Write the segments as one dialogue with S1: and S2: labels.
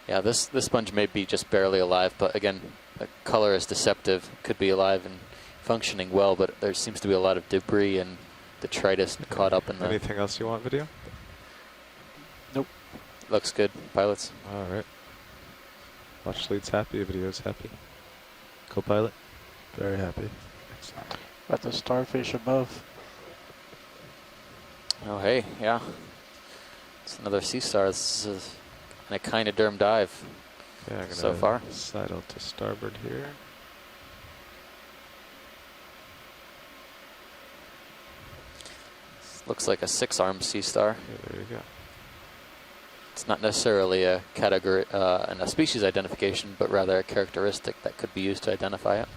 S1: Yeah, this sponge may be just barely alive, but again, the color is deceptive. Could be alive and functioning well, but there seems to be a lot of debris and detritus caught up in the...
S2: Anything else you want video?
S3: Nope.
S1: Looks good, pilots.
S2: All right. Watch lead's happy, video's happy. Co-pilot?
S4: Very happy.
S3: Got the starfish above.
S1: Oh, hey, yeah. It's another sea star. This is an echinoderm dive
S2: Yeah, I'm gonna
S1: so far.
S2: sidle to starboard here.
S1: Looks like a 6-armed sea star.
S2: Yeah, there you go.
S1: It's not necessarily a category and a species identification, but rather a characteristic that could be used to identify it.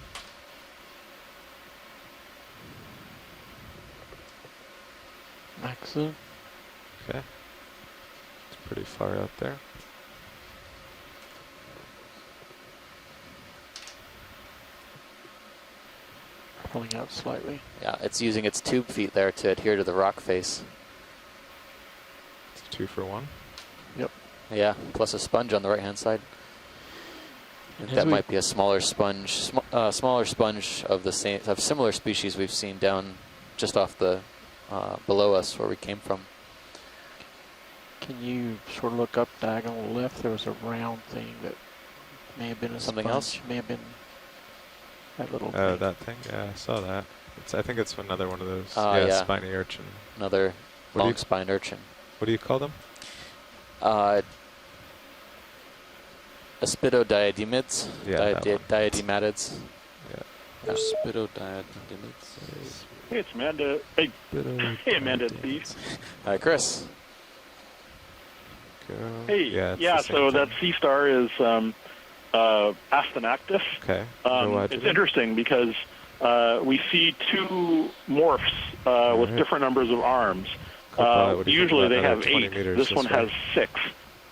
S3: Excellent.
S2: Okay. It's pretty far out there.
S3: Pulling out slightly.
S1: Yeah, it's using its tube feet there to adhere to the rock face.
S2: It's a 2 for 1.
S3: Yep.
S1: Yeah, plus a sponge on the right-hand side. I think that might be a smaller sponge, smaller sponge of the same, of similar species we've seen down just off the below us where we came from.
S3: Can you sort of look up diagonal left? There was a round thing that may have been a
S1: Something
S3: sponge.
S1: else?
S3: May have been that little
S2: Oh,
S3: thing.
S2: that thing? Yeah, I saw that. I think it's another one of those.
S1: Yeah.
S2: Spiny urchin.
S1: Another
S2: What do you-
S1: long spine urchin.
S2: What do you call them?
S1: Aspidodiademids,
S2: Yeah, that one.
S1: diadematids.
S2: Yeah.
S5: Aspidodiademids. Hey, it's Amanda. Hey, Amanda, it's Steve.
S1: Hi, Chris.
S2: Go.
S5: Hey,
S2: Yeah, it's
S5: yeah,
S2: the same
S5: so
S2: thing.
S5: that sea star is Astenactus.
S2: Okay.
S5: It's interesting because we see 2 morphs with different numbers of arms.
S2: Co-pilot, what do you think
S5: Usually
S2: about
S5: they
S2: another
S5: have
S2: 20
S5: 8.
S2: meters
S5: This
S2: this
S5: one
S2: way?
S5: has 6.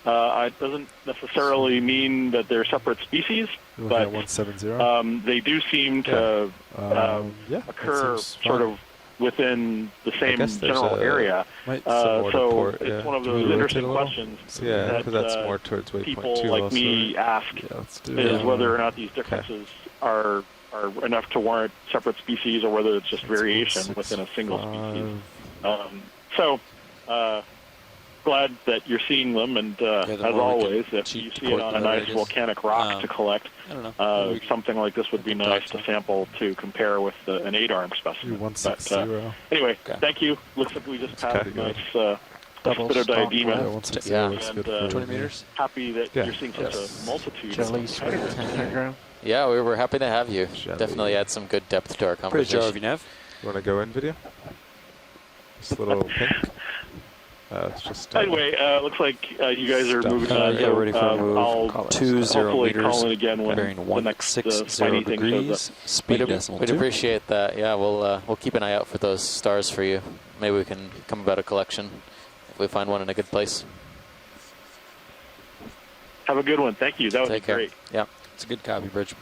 S5: It doesn't necessarily mean that they're separate species,
S4: We're
S5: but
S4: looking at 170.
S5: they do seem to
S4: Yeah,
S5: occur
S4: that seems
S5: sort
S4: fine.
S5: of within the same
S2: guess there's
S5: general
S2: a-
S5: area.
S4: Might
S2: Some
S5: So
S2: more to port,
S5: it's
S2: yeah.
S5: one of
S4: Do we
S5: those
S4: rotate
S5: interesting
S4: a little?
S5: questions
S2: Yeah,
S5: that
S2: because that's more towards waypoint 2
S5: people like
S2: also.
S5: me ask
S4: Yeah, let's do
S5: is
S4: it.
S5: whether or not these differences are enough to warrant separate species or whether it's just variation within a single species. So glad that you're seeing them, and
S6: the
S5: as
S6: more we
S5: always,
S6: can
S5: if you
S6: cheat
S5: see it
S6: port,
S5: on
S6: the
S5: a
S6: better
S5: nice
S6: it is.
S5: volcanic rock to collect,
S6: I don't know.
S5: something like this would be
S6: we can
S5: nice
S6: talk
S5: to
S6: to
S5: sample to compare with an 8-arm
S4: Do
S5: specimen.
S4: 160.
S5: Anyway,
S6: Okay.
S5: thank you. Looks like we just
S2: Okay.
S5: passed a nice
S3: Double
S5: Aspidodiadema.
S4: Yeah, 160
S1: Yeah.
S4: looks
S5: And,
S4: good for
S6: 20 meters?
S5: Happy that
S2: Yeah.
S5: you're seeing such a multitude.
S3: Jelly swimming in the underground.
S1: Yeah, we were happy to have you.
S2: Jelly.
S1: Definitely add some good depth to our
S6: Pretty
S1: conversation.
S6: jar of Nav.
S2: You want to go in video? This little pink? It's just...
S5: Anyway, looks like you guys are
S2: Stuff.
S5: moving on.
S6: Yeah,
S5: so,
S6: ready for a move.
S5: I'll
S6: 20
S5: hopefully
S6: meters.
S5: call in again when
S6: Bearing
S5: the next
S6: 160
S5: spiny thing shows
S6: degrees.
S5: up.
S6: Speed
S1: We'd,
S6: decimal
S1: we'd
S6: 2.
S1: appreciate that. Yeah, we'll keep an eye out for those stars for you. Maybe we can come about a collection if we find one in a good place.
S5: Have a good one. Thank you. That would
S1: Take
S5: be
S1: care.
S5: great.
S1: Yeah.
S6: It's a good copy, Bridge.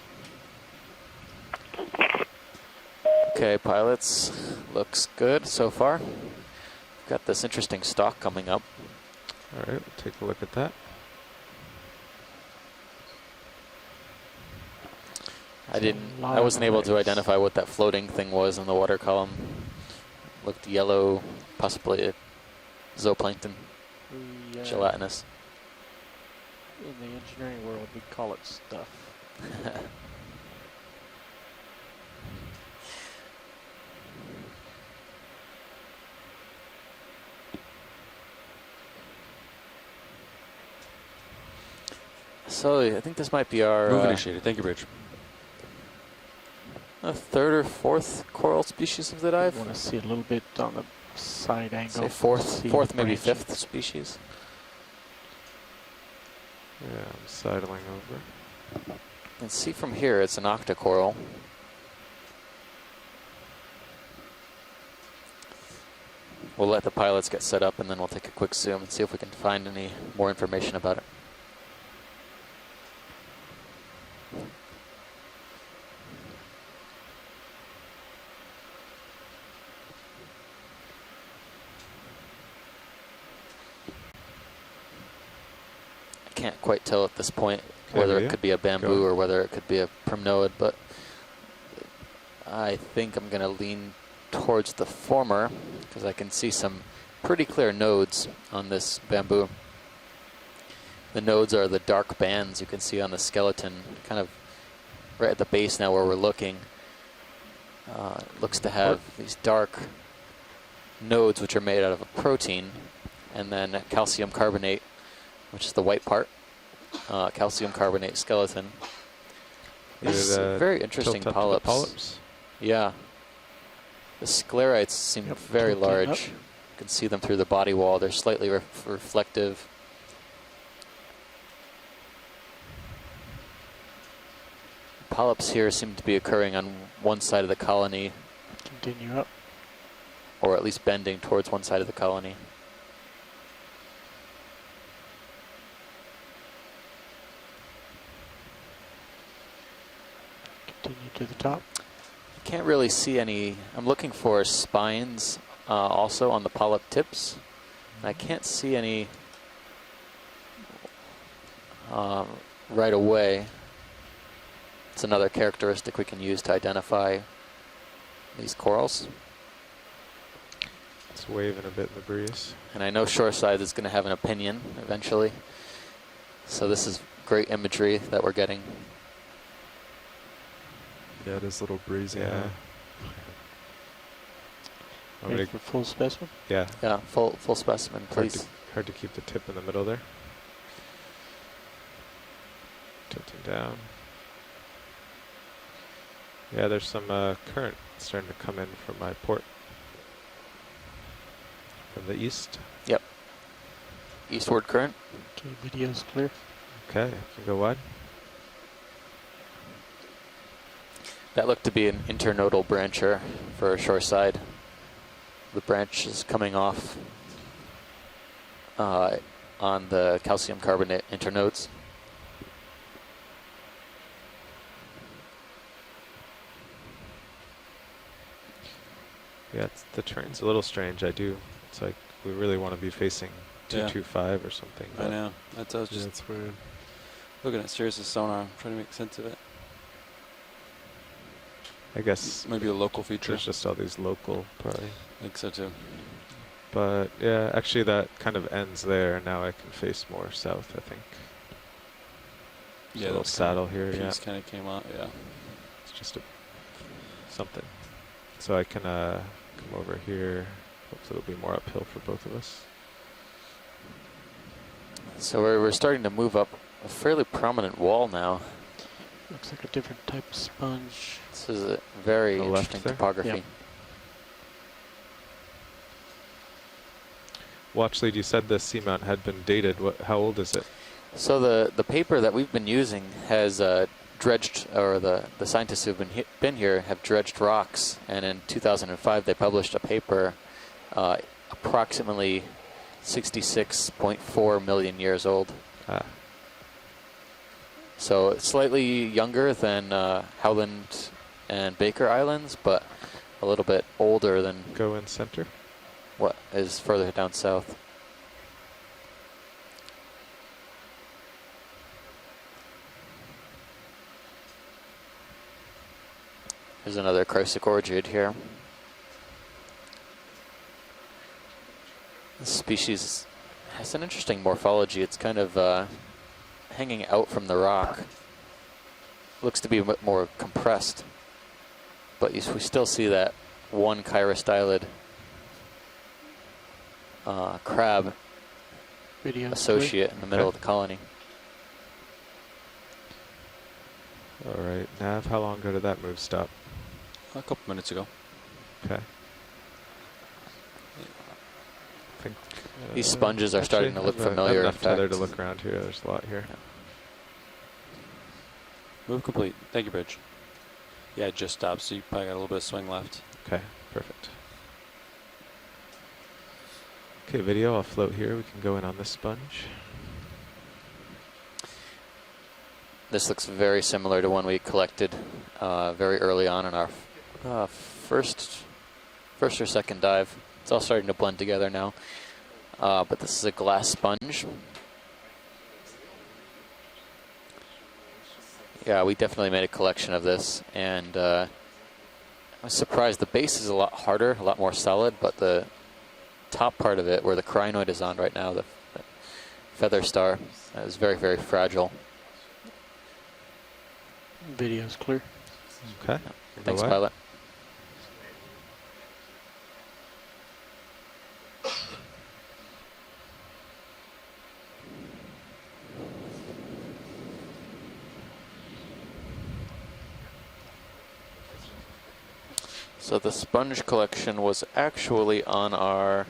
S1: Okay, pilots. Looks good so far. Got this interesting stalk coming up.
S2: All right, we'll take a look at that.
S1: I wasn't able to identify what that floating thing was in the water column. Looked yellow, possibly zooplankton, gelatinous.
S3: In the engineering world, we call it stuff.
S1: So I think this might be our
S6: Move initiated. Thank you, Bridge.
S1: 3rd or 4th coral species of the
S3: I
S1: dive.
S3: want to see a little bit on the side angle.
S1: Say 4th, maybe
S3: branching.
S1: 5th species.
S2: Yeah, I'm sidling over.
S1: You can see from here it's an octocoral. We'll let the pilots get set up and then we'll take a quick zoom and see if we can find any more information about it. can't quite tell at this point
S2: Okay,
S1: whether
S2: video.
S1: it could be a bamboo
S2: Go.
S1: or whether it could be a primnoid, but I think I'm going to lean towards the former because I can see some pretty clear nodes on this bamboo. The nodes are the dark bands you can see on the skeleton, kind of right at the base now where we're looking. It looks to have these dark nodes which are made out of a protein, and then calcium carbonate, which is the white part. Calcium carbonate skeleton. These very interesting
S2: Tilt up to the
S1: polyps.
S2: polyps.
S1: Yeah. The sclerites seem
S3: Yep,
S1: very
S3: tilting up.
S1: large. You can see them through the body wall. They're slightly reflective. Polyps here seem to be occurring on one side of the colony,
S3: Continue up.
S1: or at least bending towards one side of the colony.
S3: Continue to the top.
S1: Can't really see any. I'm looking for spines also on the polyp tips. I can't see any right away. It's another characteristic we can use to identify these corals.
S2: It's waving a bit in the breeze.
S1: And I know Shoreside is going to have an opinion eventually. So this is great imagery that we're getting.
S4: Yeah, it is a little breezy.
S2: Yeah.
S4: now.
S2: Want me
S3: Ready
S2: to-
S3: for full specimen?
S2: yeah.
S1: Yeah, full specimen, please.
S2: Hard to keep the tip in the middle there. Tilting down. Yeah, there's some current starting to come in from my port. From the east.
S1: Eastward current.
S3: Okay, video's clear.
S2: Okay, can go wide.
S1: That looked to be an internodal brancher for Shoreside. The branch is coming off on the calcium carbonate internodes.
S2: Yeah, the terrain's a little strange. It's like we really want to be facing
S6: Yeah.
S2: 225 or something.
S6: I
S2: but
S6: know. That's I was
S4: Yeah,
S6: just
S4: it's weird.
S6: looking at Sirius's sonar, trying to make sense of it.
S2: I guess
S6: Maybe a local feature.
S2: there's just all these local probably.
S6: I think so too.
S2: But yeah, actually that kind of ends there. Now I can face more south, I think. There's a little
S6: that's
S2: saddle here, yeah.
S6: piece kind of came out. Yeah.
S2: It's just something. So I can come over here. Hopefully it'll be more uphill for both of us.
S1: So we're starting to move up a fairly prominent wall now.
S3: Looks like a different type of sponge.
S1: This is a very
S2: The left
S1: interesting
S2: there?
S1: topography.
S3: Yep.
S2: Well, actually, you said the seamount had been dated. How old is it?
S1: So the paper that we've been using has dredged, or the scientists who've been here have dredged rocks, and in 2005 they published a paper approximately 66.4 million years old. So it's slightly younger than Howland and Baker Islands, but a little bit older than
S2: Go in center.
S1: what is further down south. There's another Chrysochorgid here. This species has an interesting morphology. It's kind of hanging out from the rock. Looks to be a bit more compressed. But we still see that one chirostylid crab
S3: Video's
S1: associate in the middle of the colony.
S2: All right, Nav, how long ago did that move stop?
S6: A couple minutes ago.
S2: Okay. I think,
S1: These sponges are starting to look
S2: I have
S1: familiar,
S2: enough
S1: in
S2: tether
S1: fact.
S2: to look around here. There's a lot here.
S6: Move complete. Thank you, Bridge. Yeah, it just stopped, so you probably got a little bit of swing left.
S2: Okay, perfect. Okay, video, I'll float here. We can go in on this sponge.
S1: This looks very similar to one we collected very early on in our first or second dive. It's all starting to blend together now. But this is a glass sponge. Yeah, we definitely made a collection of this, and I was surprised. The base is a lot harder, a lot more solid, but the top part of it, where the crinoid is on right now, the feather star, is very, very fragile.
S3: Video's clear.
S2: Okay.
S1: Thanks,
S2: Go away.
S1: pilot. So the sponge collection was actually on our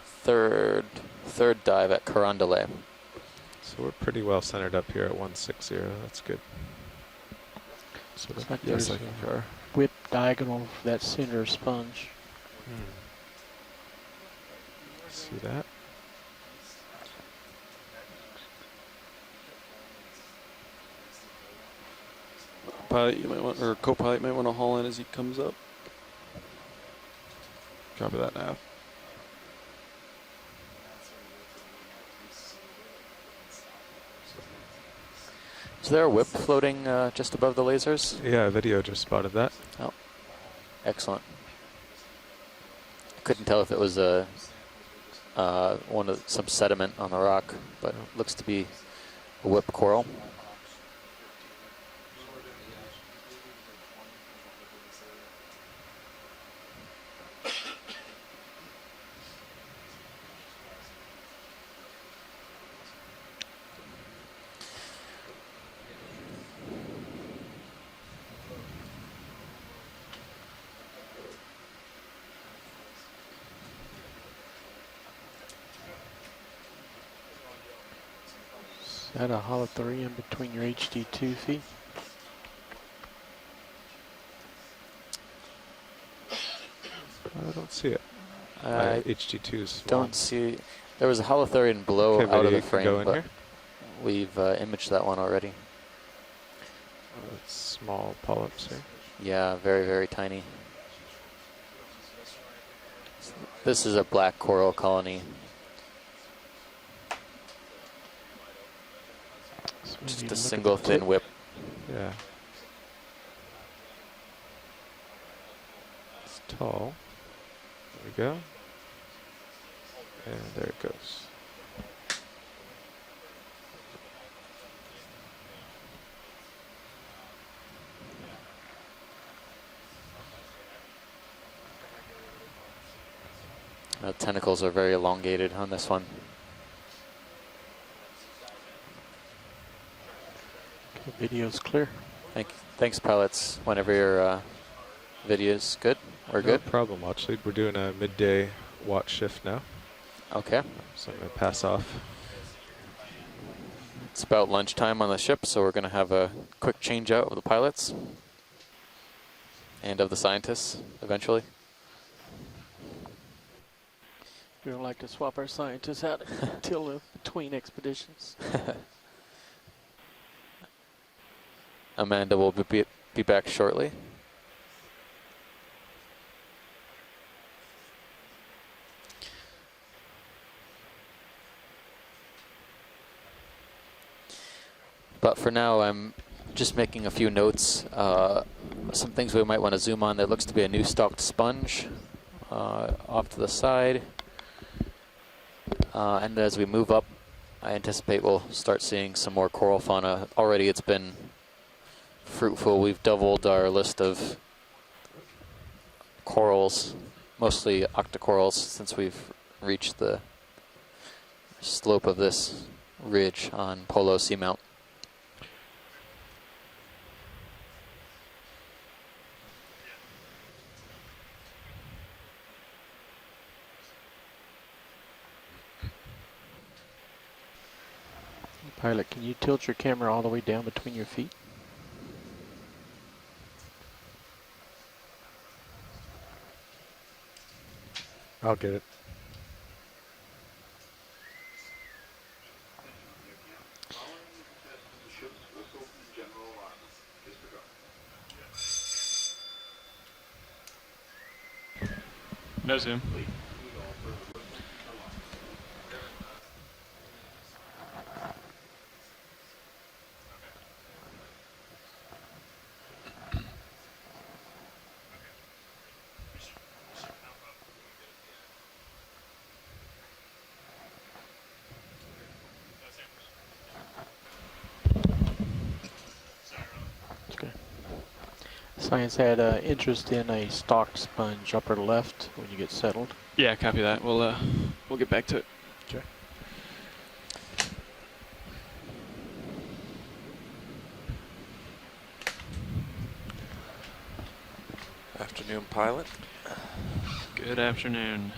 S1: third dive at Carondelet.
S2: So we're pretty well centered up here at 160. That's good.
S3: So looks
S2: Yes,
S3: like there's
S2: I
S3: a
S2: concur.
S3: whip diagonal of that center sponge.
S2: See that?
S6: Pilot, you might want, or co-pilot might want to haul in as he comes up.
S2: Copy that now.
S1: Is there a whip floating just above the lasers?
S2: Yeah, video just spotted that.
S1: Oh, excellent. Couldn't tell if it was a some sediment on the rock, but it looks to be a whip coral.
S3: Is that a hollow 3 in between your HD2 feet?
S2: I don't see it.
S1: I
S2: HG2 is small.
S1: don't see. There was a holothurian below
S2: Okay,
S1: out of
S2: video
S1: the
S2: can
S1: frame,
S2: go in
S1: but
S2: here.
S1: we've imaged that one already.
S2: Small polyps here.
S1: Yeah, very, very tiny. This is a black coral colony.
S3: So we need
S1: Just
S3: to
S1: a
S3: look at
S1: single
S3: the
S1: thin
S3: tip.
S1: whip.
S2: Yeah. It's tall. There we go. And there it goes.
S1: The tentacles are very elongated on this one.
S3: Okay, video's clear.
S1: Thanks, pilots. Whenever your video's good, we're
S2: No
S1: good.
S2: problem, watch lead. We're doing a midday watch shift now.
S1: Okay.
S2: So I'm going to pass off.
S1: It's about lunchtime on the ship, so we're going to have a quick change out of the pilots and of the scientists eventually.
S3: We don't like to swap our scientists out until between expeditions.
S1: Amanda will be back shortly. But for now, I'm just making a few notes. Some things we might want to zoom on. There looks to be a new stalked sponge off to the side. And as we move up, I anticipate we'll start seeing some more coral fauna. Already it's been fruitful. We've doubled our list of corals, mostly octocorals, since we've reached the slope of this ridge on Polo Seamount.
S3: Pilot, can you tilt your camera all the way down between your feet?
S2: I'll get it.
S7: No zoom.
S3: Science had interest in a stock sponge upper left when you get settled.
S7: Yeah, copy that. We'll get back to it.
S4: Okay.
S8: Afternoon, pilot.
S7: Good afternoon.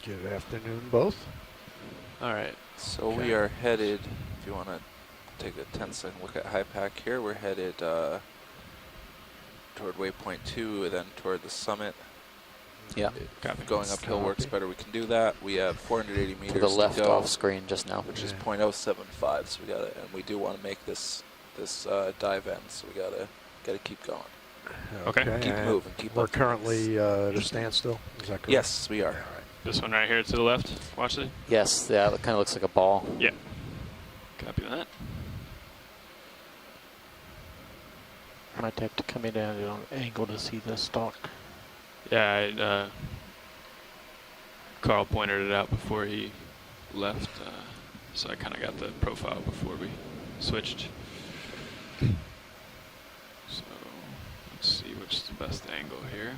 S4: Good afternoon, both.
S7: All right.
S8: So we are headed, if you want to take a 10-second look at high pack here, we're headed toward waypoint 2, then toward the summit.
S1: Yeah.
S7: Copy.
S8: Going uphill works better. We can do that. We have 480 meters
S1: To the left
S8: go,
S1: off screen just now.
S8: which is 0.075. So we got to, and we do want to make this dive end. So we gotta keep going.
S7: Okay.
S8: Keep
S4: and
S8: moving. Keep
S4: We're
S8: up the
S4: currently at a standstill. Is that correct?
S8: Yes, we are.
S4: All right.
S7: This one right here to the left. Watch it.
S1: Yes, yeah, it kind of looks like a ball.
S7: Yeah. Copy that.
S3: Might have to come in at an angle to see the stalk.
S7: Yeah, Carl pointed it out before he left, so I kind of got the profile before we switched. So let's see which is the best angle here.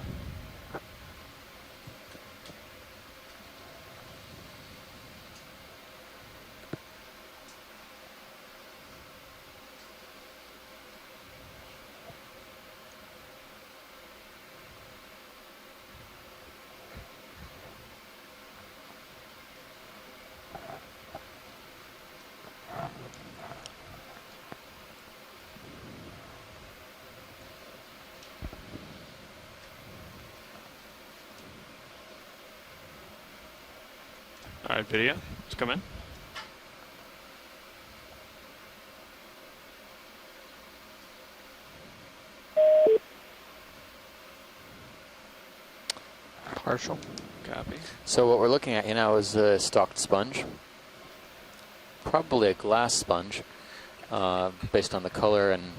S7: All right, video, let's come in.
S3: Partial.
S7: Copy.
S1: So what we're looking at here now is a stalked sponge. Probably a glass sponge, based on the color and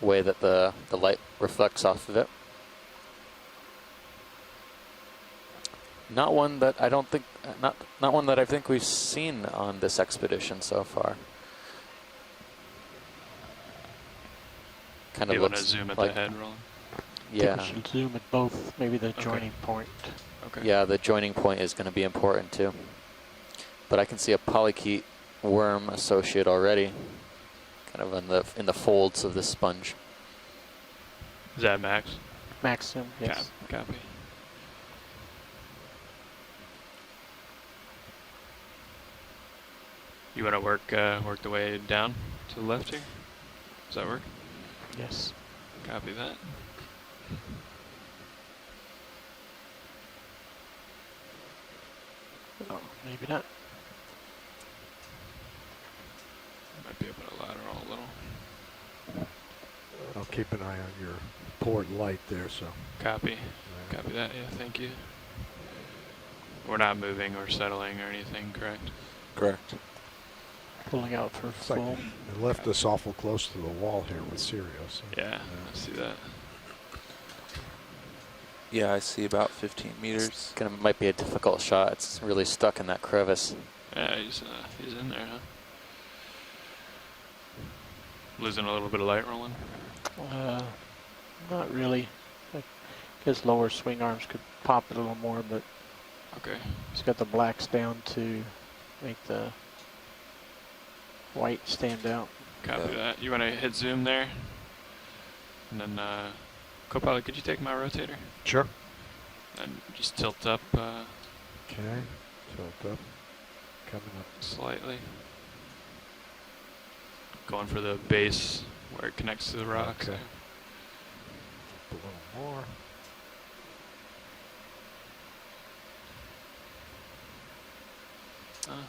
S1: way that the light reflects off of it. Not one that I don't think, not one that I think we've seen on this expedition so far. Kind
S7: You
S1: of
S7: want to
S1: looks
S7: zoom at
S1: like,
S7: the head, Roland?
S1: yeah,
S3: I think we should zoom at both, maybe the joining point.
S7: Okay.
S1: yeah. The joining point is going to be important too. But I can see a polychaete worm associate already, kind of in the folds of the sponge.
S7: Is that max?
S3: Maxim, yes.
S7: Copy. You want to work the way down to the left here? Does that work?
S3: Yes.
S7: Copy that.
S3: Oh, maybe not.
S7: Might be able to lateral a little.
S4: I'll keep an eye on your port light there, so.
S7: Copy. Copy that. Yeah, thank you. We're not moving or settling or anything, correct?
S8: Correct.
S3: Pulling out for
S4: It's like
S3: full.
S4: it left us awful close to the wall here with Sirio. So.
S7: Yeah, I see that.
S8: Yeah, I see about 15 meters.
S1: Might be a difficult shot. It's really stuck in that crevice.
S7: Yeah, he's in there, huh? Losing a little bit of light, Roland?
S3: Not really. I guess lower swing arms could pop it a little more, but
S7: Okay.
S3: he's got the blacks down to make the white stand out.
S7: Copy that. You want to hit zoom there? And then, co-pilot, could you take my rotator?
S4: Sure.
S7: And just tilt up
S4: Okay. Tilt up. Coming up.
S7: slightly. Going for the base where it connects to the rock.
S4: Okay.
S7: So.
S4: A little more.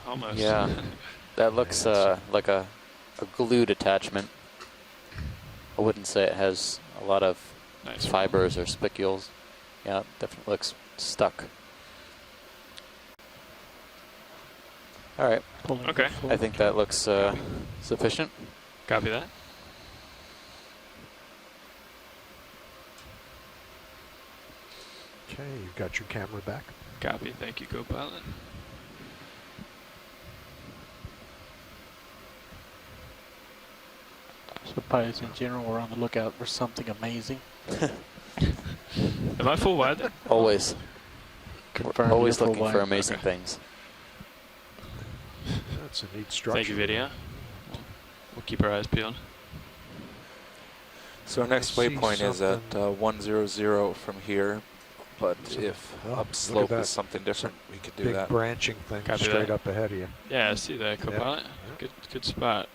S7: Almost.
S1: Yeah, that looks like a glued attachment. I wouldn't say it has a lot of
S7: Nice.
S1: fibers or spicules. Yeah, it definitely looks stuck. All right,
S3: Pulling
S7: Okay.
S3: for full.
S1: I think that looks sufficient.
S7: Copy that.
S4: Okay, you've got your camera back.
S7: Copy. Thank you, co-pilot.
S3: So pilots in general are on the lookout for something amazing.
S7: Am I full wide then?
S1: Always.
S3: Confirm
S1: Always
S3: you're full
S1: looking for
S3: wide.
S1: amazing
S7: Okay.
S1: things.
S4: That's a neat structure.
S7: Thank you, video. We'll keep our eyes peeled.
S8: So our next
S4: I see
S8: waypoint is at
S4: something.
S8: 100 from here, but if
S4: Oh, look at
S8: upslope
S4: that.
S8: is something different, we could do
S4: Big
S8: that.
S4: branching thing
S7: Copy
S4: straight
S7: that.
S4: up ahead of you.
S7: Yeah, I see that, co-pilot. Good spot.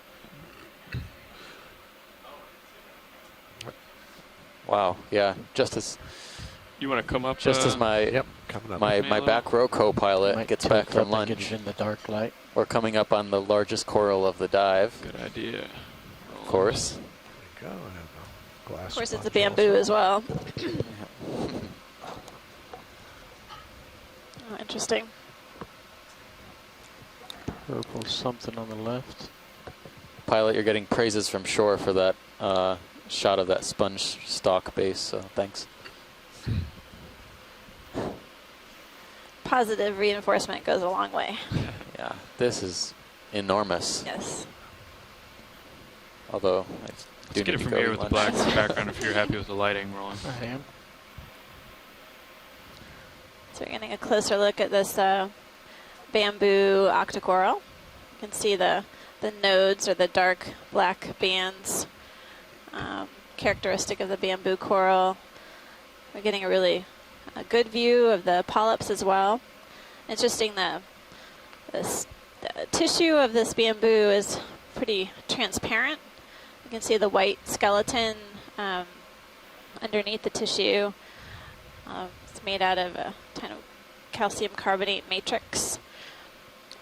S1: Wow. Yeah. Just as
S7: You want to come up?
S1: as my
S4: Yep, coming up.
S1: my
S7: me a
S1: back row co-pilot
S3: Might
S1: gets
S3: tilt
S1: back from
S3: up and get
S1: lunch,
S3: it in the dark light.
S1: we're coming up on the largest coral of the dive.
S7: Good idea.
S1: Of course.
S4: There you go. I have a glass
S9: Of course, it's a
S4: sponge
S9: bamboo
S4: also.
S9: as well. Oh, interesting.
S3: Purple something on the left.
S1: Pilot, you're getting praises from shore for that shot of that sponge stalk base, so thanks.
S9: Positive reinforcement goes a long way.
S1: Yeah, this is enormous.
S9: Yes.
S1: Although I
S7: Let's
S1: do
S7: get
S1: need
S7: it
S1: to
S7: from
S1: go
S7: here
S1: eat
S7: with the
S1: lunch.
S7: black background if you're happy with the lighting rolling.
S3: I am.
S9: So we're getting a closer look at this bamboo octocoral. You can see the nodes or the dark black bands characteristic of the bamboo coral. We're getting a really good view of the polyps as well. Interesting, the tissue of this bamboo is pretty transparent. You can see the white skeleton underneath the tissue. It's made out of a kind of calcium carbonate matrix.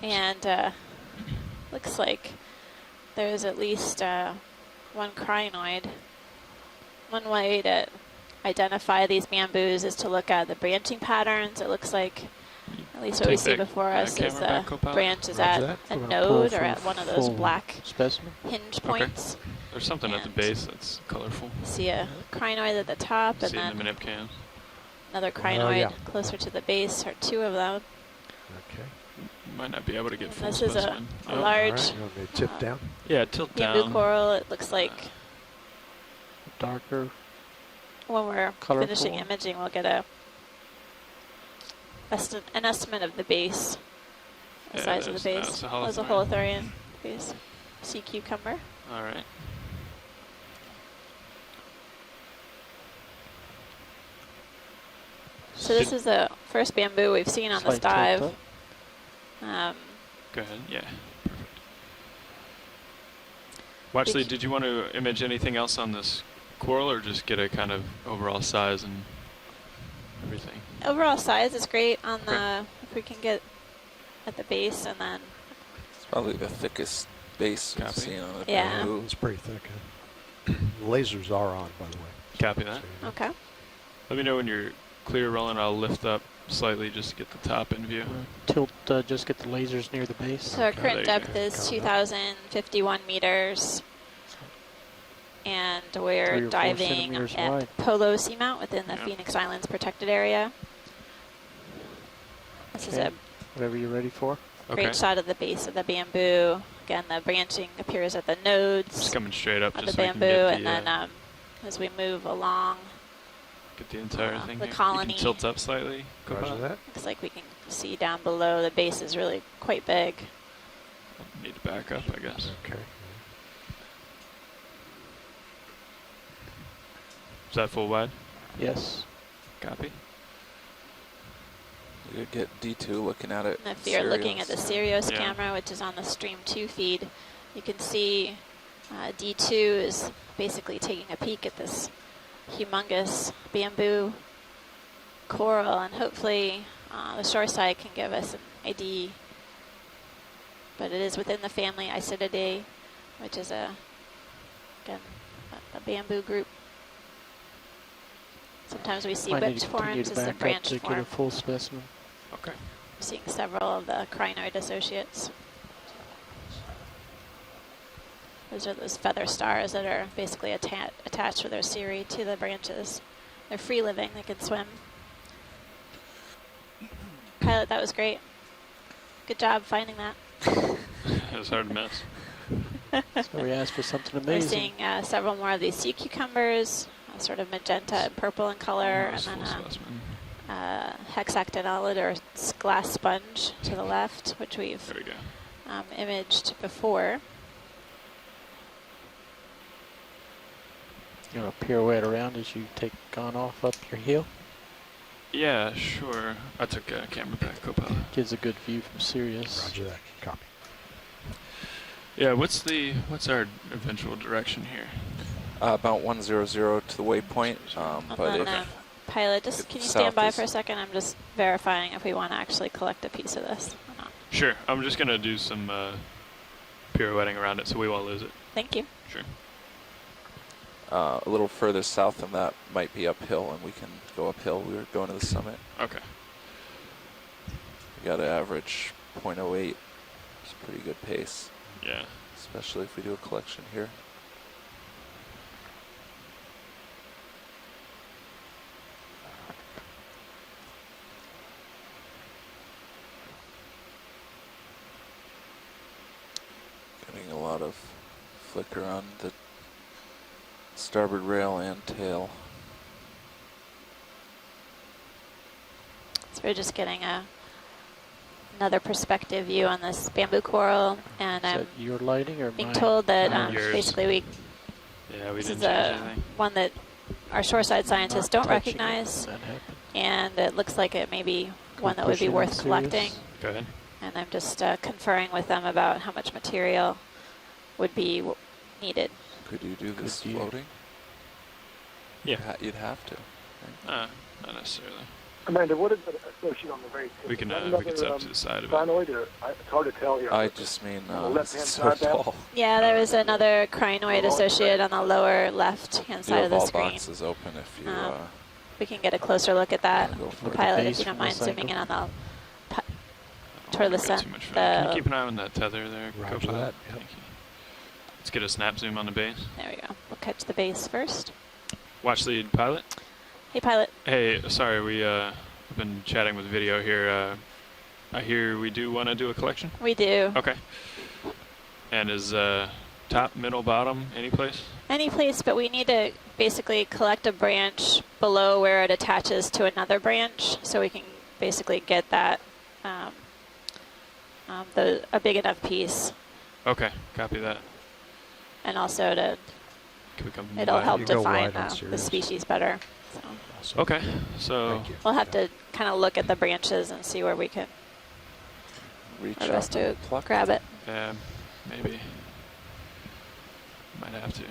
S9: And looks like there's at least one crinoid. One way to identify these bamboos is to look at the branching patterns. It looks like, at least what we
S7: Take
S9: see
S7: that,
S9: before us, is
S7: camera back,
S9: the
S7: co-pilot.
S9: branch is
S4: Roger
S9: at
S4: that.
S9: a
S3: We're gonna pull
S9: node or
S3: for
S9: at one of those
S3: full
S9: black
S3: specimen.
S9: hinge points.
S7: There's something at the
S9: And
S7: base that's colorful.
S9: See a crinoid at the top, and
S7: See it in
S9: then
S7: the minipcan.
S9: another crinoid
S4: yeah.
S9: closer to the base, or two of them.
S4: Okay.
S7: You might not be able to get
S9: And
S7: full
S9: this is a
S7: specimen. Oh,
S9: large
S4: All right, you want me to tip
S9: uh,
S4: down?
S7: Yeah, tilt
S9: bamboo
S7: down.
S9: coral. It looks like
S3: Darker.
S9: when we're
S3: Colorful.
S9: finishing imaging, we'll get an estimate of the base, the
S7: Yeah,
S9: size of the
S7: there's-
S9: base.
S7: that's a
S9: That was a
S7: holothurian.
S9: holothurian base. Sea cucumber.
S7: All right.
S9: So this is the first bamboo we've seen on this
S3: Slight tilt
S9: dive.
S3: up.
S7: Go ahead. Yeah. Perfect. Well, actually, did you want to image anything else on this coral, or just get a kind of overall size and everything?
S9: Overall size is great on
S7: Okay.
S9: the, if we can get at the base, and then
S8: It's probably the thickest base we've
S7: Copy.
S8: seen on a
S9: Yeah.
S8: bamboo.
S4: It's pretty thick. Huh? Lasers are on, by the way.
S7: Copy that.
S4: So you know.
S9: okay.
S7: Let me know when you're clear rolling. I'll lift up slightly just to get the top in view.
S3: Tilt, just get the lasers near the base.
S9: So our
S7: Okay,
S9: current
S7: there you
S9: depth
S7: go.
S9: is
S4: Coming up.
S9: 2,051 meters, and
S3: 3
S9: we're
S3: or 4
S9: diving
S3: centimeters
S9: at
S3: wide.
S9: Polo Seamount within the
S7: Yeah.
S9: Phoenix Islands protected area. This is
S3: Okay.
S9: a
S3: Whatever you're ready for.
S9: great
S7: Okay.
S9: shot of the base of the bamboo. Again, the branching appears at the nodes
S7: Just coming straight up
S9: of the
S7: just so we can
S9: bamboo,
S7: get
S9: and
S7: the,
S9: then as we move along,
S7: get the entire thing
S9: the
S7: here.
S9: colony.
S7: You can tilt up slightly. Go
S4: Roger
S7: ahead.
S4: that.
S9: looks like we can see down below. The base is really quite big.
S7: Need to back up, I guess.
S4: Okay.
S7: Is that full wide?
S3: Yes.
S7: Copy.
S8: You could get D2 looking at it.
S9: And if you're looking at the Sirius
S7: Yeah.
S9: camera, which is on the Stream 2 feed, you can see D2 is basically taking a peek at this humongous bamboo coral, and hopefully the shore side can give us an ID. But it is within the family Isididae, which is again, a bamboo group. Sometimes we see
S3: Might need
S9: whipped
S3: to continue
S9: forms
S3: to
S9: as the
S3: back up
S9: branch
S3: to get
S9: form.
S3: a full specimen.
S7: Okay.
S9: I'm seeing several of the crinoid associates. Those are those feather stars that are basically attached with their cirri to the branches. They're free living, they can swim. Pilot, that was great. Good job finding that.
S7: It was hard to miss.
S3: So we asked for something
S9: We're
S3: amazing.
S9: seeing several more of these sea cucumbers, sort of magenta and purple in color, and then a hexactinolid or glass sponge to the left, which we've
S7: There we go.
S9: imaged before.
S3: You want to pirouette around as you take on off up your hill?
S7: Yeah, sure. I took a camera back, Copilot.
S3: Gives a good view from Sirius.
S4: Roger that. Copy.
S7: Yeah, what's our eventual direction here?
S8: About 100 to the waypoint. But
S9: And then,
S8: if
S9: pilot,
S8: if
S9: can you
S8: south
S9: stand by
S8: is-
S9: for a second? I'm just verifying if we want to actually collect a piece of this or not.
S7: Sure. I'm just gonna do some pirouetting around it so we won't lose it.
S9: Thank you.
S7: Sure.
S8: a little further south than that might be uphill, and we can go uphill. We were going to the summit.
S7: Okay.
S8: We got to average 0.08. It's a pretty good pace.
S7: Yeah.
S8: Especially if we do a collection here. Getting a lot of flicker on the starboard rail and tail.
S9: So we're just getting another perspective view on this bamboo coral, and
S3: Is
S9: I'm
S3: that your lighting or
S9: being
S3: mine?
S9: told that
S7: Yours.
S9: basically
S7: Yeah, we
S9: this
S7: didn't
S9: is
S7: change
S9: a
S7: anything.
S9: one that our shoreside scientists
S3: Not
S9: don't
S3: touching it
S9: recognize,
S3: when that happens.
S9: and it looks like it may be
S3: Can
S9: one
S3: we
S9: that would
S3: push
S9: be
S3: it in
S9: worth
S3: Sirius?
S9: collecting.
S7: Go ahead.
S9: And I'm just conferring with them about how much material would be needed.
S8: Could you do this
S3: Could you?
S8: floating?
S7: Yeah.
S8: You'd have to.
S7: Not necessarily.
S4: Amanda, what is it associated on the very tip?
S7: We can
S4: Is that
S7: we can
S4: another,
S7: step to the side of it.
S4: crinoid, or it's hard to tell here.
S8: I just mean
S4: On the left-hand
S8: so
S4: side there?
S8: tall.
S9: Yeah, there was another crinoid
S4: Oh,
S9: associated on the lower left-hand
S8: You
S9: side of
S8: have
S9: the
S8: all
S9: screen.
S8: boxes open if you
S9: We can get a closer look at that.
S8: go for
S3: Look
S8: it.
S3: at the
S9: Pilot, if
S3: base
S9: you don't
S3: from
S9: mind
S3: this
S9: zooming in
S3: angle.
S9: on the
S7: I don't
S9: toward
S7: wanna
S9: the
S7: go
S9: sun-
S7: too much further. Can
S9: the-
S7: you keep an eye on that tether there,
S4: Roger
S7: Copilot?
S4: that, yep.
S7: Thank you. Let's get a snap zoom on the base.
S9: There we go. We'll catch the base first.
S7: Watch lead, pilot.
S9: Hey, pilot.
S7: Hey, sorry, we've been chatting with video here. I hear we do want to do a collection.
S9: We do.
S7: Okay. And is top, middle, bottom, any place?
S9: Any place, but we need to basically collect a branch below where it attaches to another branch, so we can basically get that a big enough piece,
S7: Okay, copy that.
S9: and also
S7: Can we come
S9: it'll
S7: by?
S9: help
S4: You go
S9: define
S4: wide on
S9: the
S4: Sirius.
S9: species better. So
S4: Awesome.
S7: Okay, so
S4: Thank you.
S9: we'll have to kind of look at the branches and see where we can
S8: Reach
S9: or us
S8: up
S9: to
S8: and pluck.
S9: grab it.
S7: yeah, maybe. Might have to.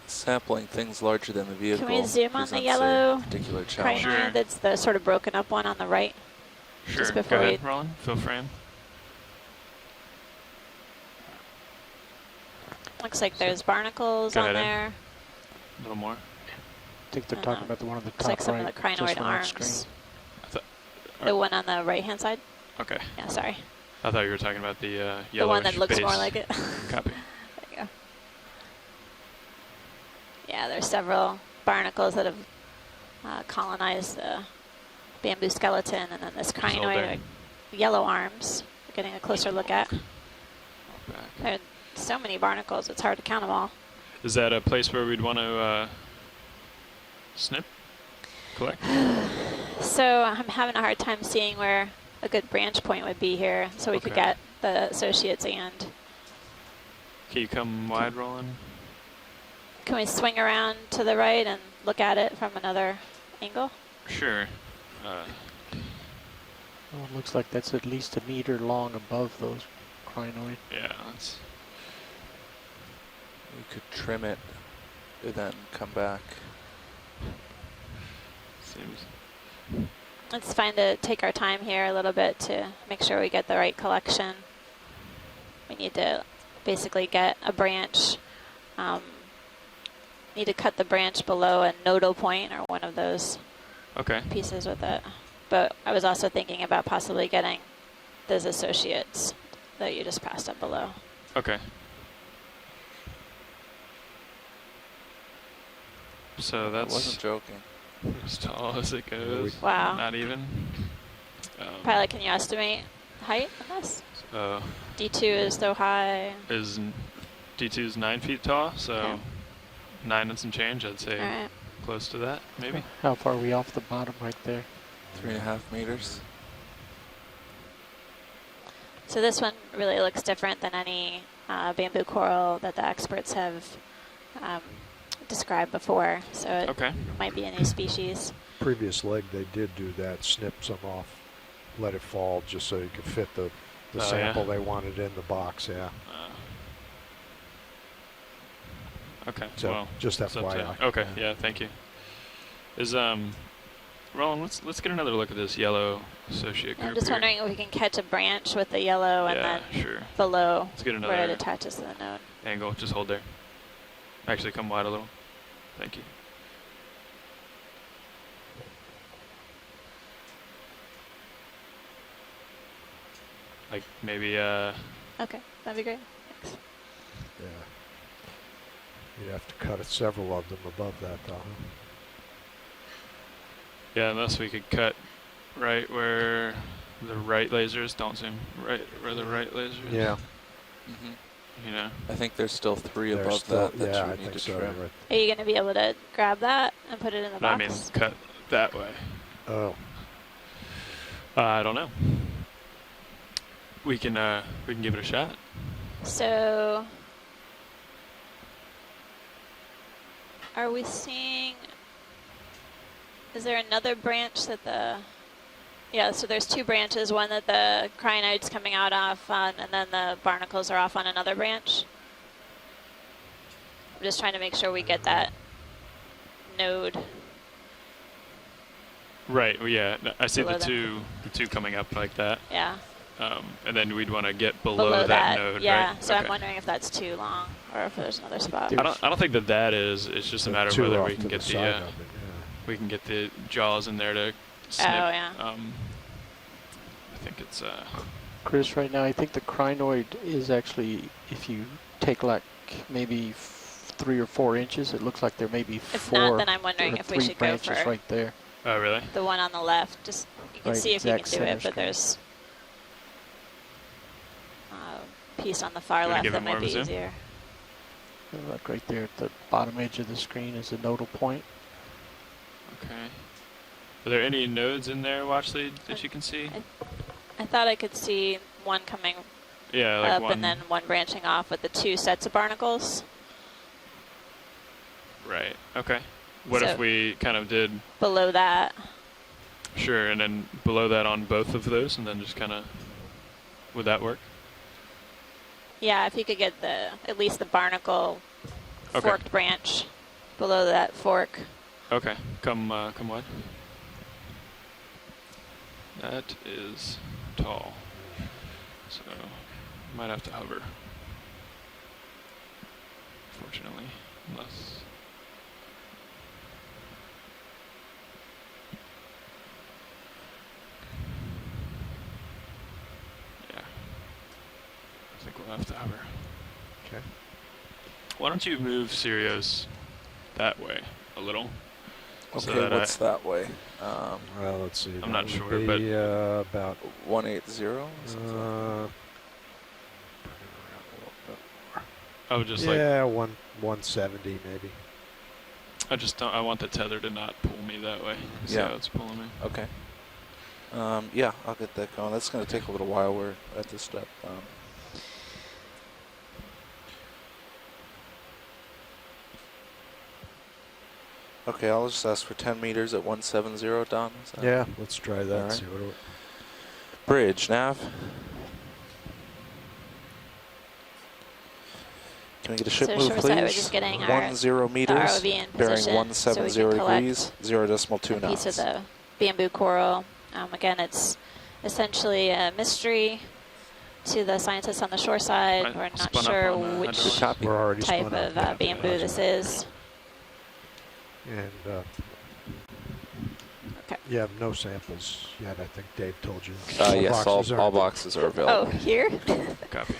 S8: Sampling things larger than the vehicle.
S9: Can we zoom on the
S8: presents a
S9: yellow
S8: particular challenge.
S7: Sure.
S9: crinoid? That's the sort of broken up one on the right.
S7: Sure,
S9: Just
S7: go
S9: before
S7: ahead,
S9: we-
S7: Roland. Fill frame.
S9: Looks like there's barnacles
S7: Go
S9: on
S7: ahead, Ed.
S9: there.
S7: A little more.
S3: I think they're
S9: And,
S3: talking about the one on the
S9: Looks
S3: top
S9: like some
S3: right.
S9: of the
S3: just
S9: crinoid
S3: went on
S9: arms.
S3: screen.
S9: The one on the right-hand side?
S7: Okay.
S9: Yeah, sorry.
S7: I thought you were talking about the yellow.
S9: The one that looks more like it.
S7: Copy.
S9: There you go. Yeah, there's several barnacles that have colonized the bamboo skeleton, and then this
S7: Just hold
S9: crinoid,
S7: there.
S9: yellow arms. We're getting a closer look at.
S7: Back.
S9: There are so many barnacles, it's hard to count them all.
S7: Is that a place where we'd want to snip? Collect?
S9: So I'm having a hard time seeing where a good branch point would be here, so we could
S7: Okay.
S9: get the associates and.
S7: Can you come wide, Roland?
S9: Can we swing around to the right and look at it from another angle?
S7: Sure.
S3: Oh, it looks like that's at least a meter long above those crinoid.
S7: Yeah, that's
S8: We could trim it and then come back.
S7: seems.
S9: It's fine to take our time here a little bit to make sure we get the right collection. We need to basically get a branch, need to cut the branch below a nodal point or one of those
S7: Okay.
S9: pieces with it. But I was also thinking about possibly getting those associates that you just passed up below.
S7: Okay. So
S8: I
S7: that's
S8: wasn't joking.
S7: as tall as it goes.
S9: Wow.
S7: Not even.
S9: Pilot, can you estimate height on this? D2 is so high.
S7: D2 is 9 feet tall, so
S9: Okay.
S7: 9 and some change. I'd say
S9: All right.
S7: close to that, maybe.
S3: How far are we off the bottom right there?
S8: 3.5 meters.
S9: So this one really looks different than any bamboo coral that the experts have described before. So it
S7: Okay.
S9: might be a new species.
S4: Previous leg, they did do that, snip some off, let it fall just so you could fit the
S7: Oh,
S4: sample
S7: yeah?
S4: they wanted in the box, yeah.
S7: Okay.
S4: So
S7: well,
S4: just
S7: it's up to-
S4: FYI.
S7: Okay. Yeah. Thank you. Is Roland? Let's get another look at this yellow associate group
S9: I'm just
S7: here.
S9: wondering if we can catch a branch with the yellow and
S7: Yeah.
S9: then
S7: Sure.
S9: below
S7: Let's get
S9: where it
S7: another
S9: attaches to the node.
S7: angle. Just hold there. Actually, come wide a little. Thank you. Like maybe
S9: Okay, that'd be great. Thanks.
S4: Yeah. You'd have to cut several of them above that, though.
S7: yeah, unless we could cut right where the right lasers don't zoom. Right where the right lasers.
S4: Yeah.
S8: Hmm.
S7: You know.
S8: I think there's still 3
S4: There's
S8: above
S4: still-
S8: that
S4: yeah,
S8: you
S4: I
S8: need
S4: think
S8: to
S4: so.
S8: trim.
S4: Right.
S9: Are you going to be able to grab that and put it in the
S7: No, I
S9: box?
S7: mean cut that way.
S4: Oh,
S7: I don't know. We can give it a shot.
S9: So, are we seeing, is there another branch that yeah, so there's 2 branches, one that the crinoid's coming out off on, and then the barnacles are off on another branch. I'm just trying to make sure we get that node.
S7: Right. Well, yeah. I see
S9: Below
S7: the two coming up like that.
S9: Yeah,
S7: And then we'd want to get below,
S9: that
S7: node,
S9: yeah.
S7: right?
S9: So
S7: Okay.
S9: I'm wondering if that's too long or if there's another spot.
S3: There-
S7: I don't think that is. It's just a matter of
S4: two
S7: whether
S4: off
S7: we can
S4: to
S7: get
S4: the
S7: the
S4: side of it, yeah.
S7: we can get the jaws in there to snip.
S9: Oh, yeah.
S7: I think it's
S3: Chris, right now I think the crinoid is actually, if you take like maybe 3 or 4 inches, it looks like there may be
S9: If
S3: 4
S9: not, then I'm wondering
S3: or
S9: if we
S3: 3
S9: should go
S3: branches
S9: for
S3: right there.
S7: oh really?
S9: the one on the left. Just you can
S3: Right,
S9: see if you can
S3: exact
S9: do it,
S3: center
S9: but
S3: screen.
S9: there's a piece on the far
S7: You wanna
S9: left
S7: give
S9: that
S7: it more
S9: might
S7: of a
S9: be
S7: zoom?
S9: easier.
S3: Like right there at the bottom edge of the screen is a nodal point.
S7: Okay. Are there any nodes in there, watch lead, that you can see?
S9: I thought I could see one coming
S7: Yeah, like
S9: up
S7: one.
S9: and then one branching off with the 2 sets of barnacles.
S7: Right. Okay. What if
S9: So-
S7: we kind of did
S9: Below that,
S7: sure, and then below that on both of those, and then just kind of would that work?
S9: yeah, if you could get at least the barnacle
S7: Okay.
S9: forked branch below that fork.
S7: Okay. Come wide. That is tall. So might have to hover. Fortunately, unless. Yeah. I think we'll have to hover.
S4: Okay.
S7: Why don't you move Sirius that way a little? So
S8: Okay,
S7: that
S8: what's that way?
S4: Well, let's see.
S7: I'm
S4: that
S7: not
S4: would
S7: sure,
S4: be,
S7: but-
S4: about
S8: 180? Something like that.
S7: I would just like.
S4: yeah, 170 maybe.
S7: I just don't. I want the tether to not pull me that way. See
S8: Yeah.
S7: how it's pulling me.
S8: Okay. Yeah, I'll get that going. That's going to take a little while. We're at this step. Okay, I'll just ask for 10 meters at 170, Don. Is that-
S4: Yeah, let's try that.
S8: Alright.
S4: See what it,
S8: Bridge, nav. Can we get a ship
S9: So
S8: move,
S9: short
S8: please?
S9: side, we're just getting our
S8: 10 meters,
S9: ROV in
S8: bearing
S9: position
S8: 170
S9: so we can
S8: degrees,
S9: collect
S8: 0.2
S9: a
S8: knots.
S9: piece of the bamboo coral. Again, it's essentially a mystery to the scientists on the shore side.
S7: Right,
S9: We're not
S7: spun up
S9: sure
S7: on,
S9: which
S7: hydraulics.
S8: Copy.
S4: we're already
S9: type
S4: spun up,
S9: of
S4: yeah,
S9: bamboo
S4: that's
S9: this
S4: right.
S9: is.
S4: And
S9: Okay.
S4: you have no samples yet. I think Dave told you.
S8: Yes,
S4: boxes
S8: all
S4: are-
S8: boxes are
S9: Oh,
S8: available.
S9: here?
S7: Copy.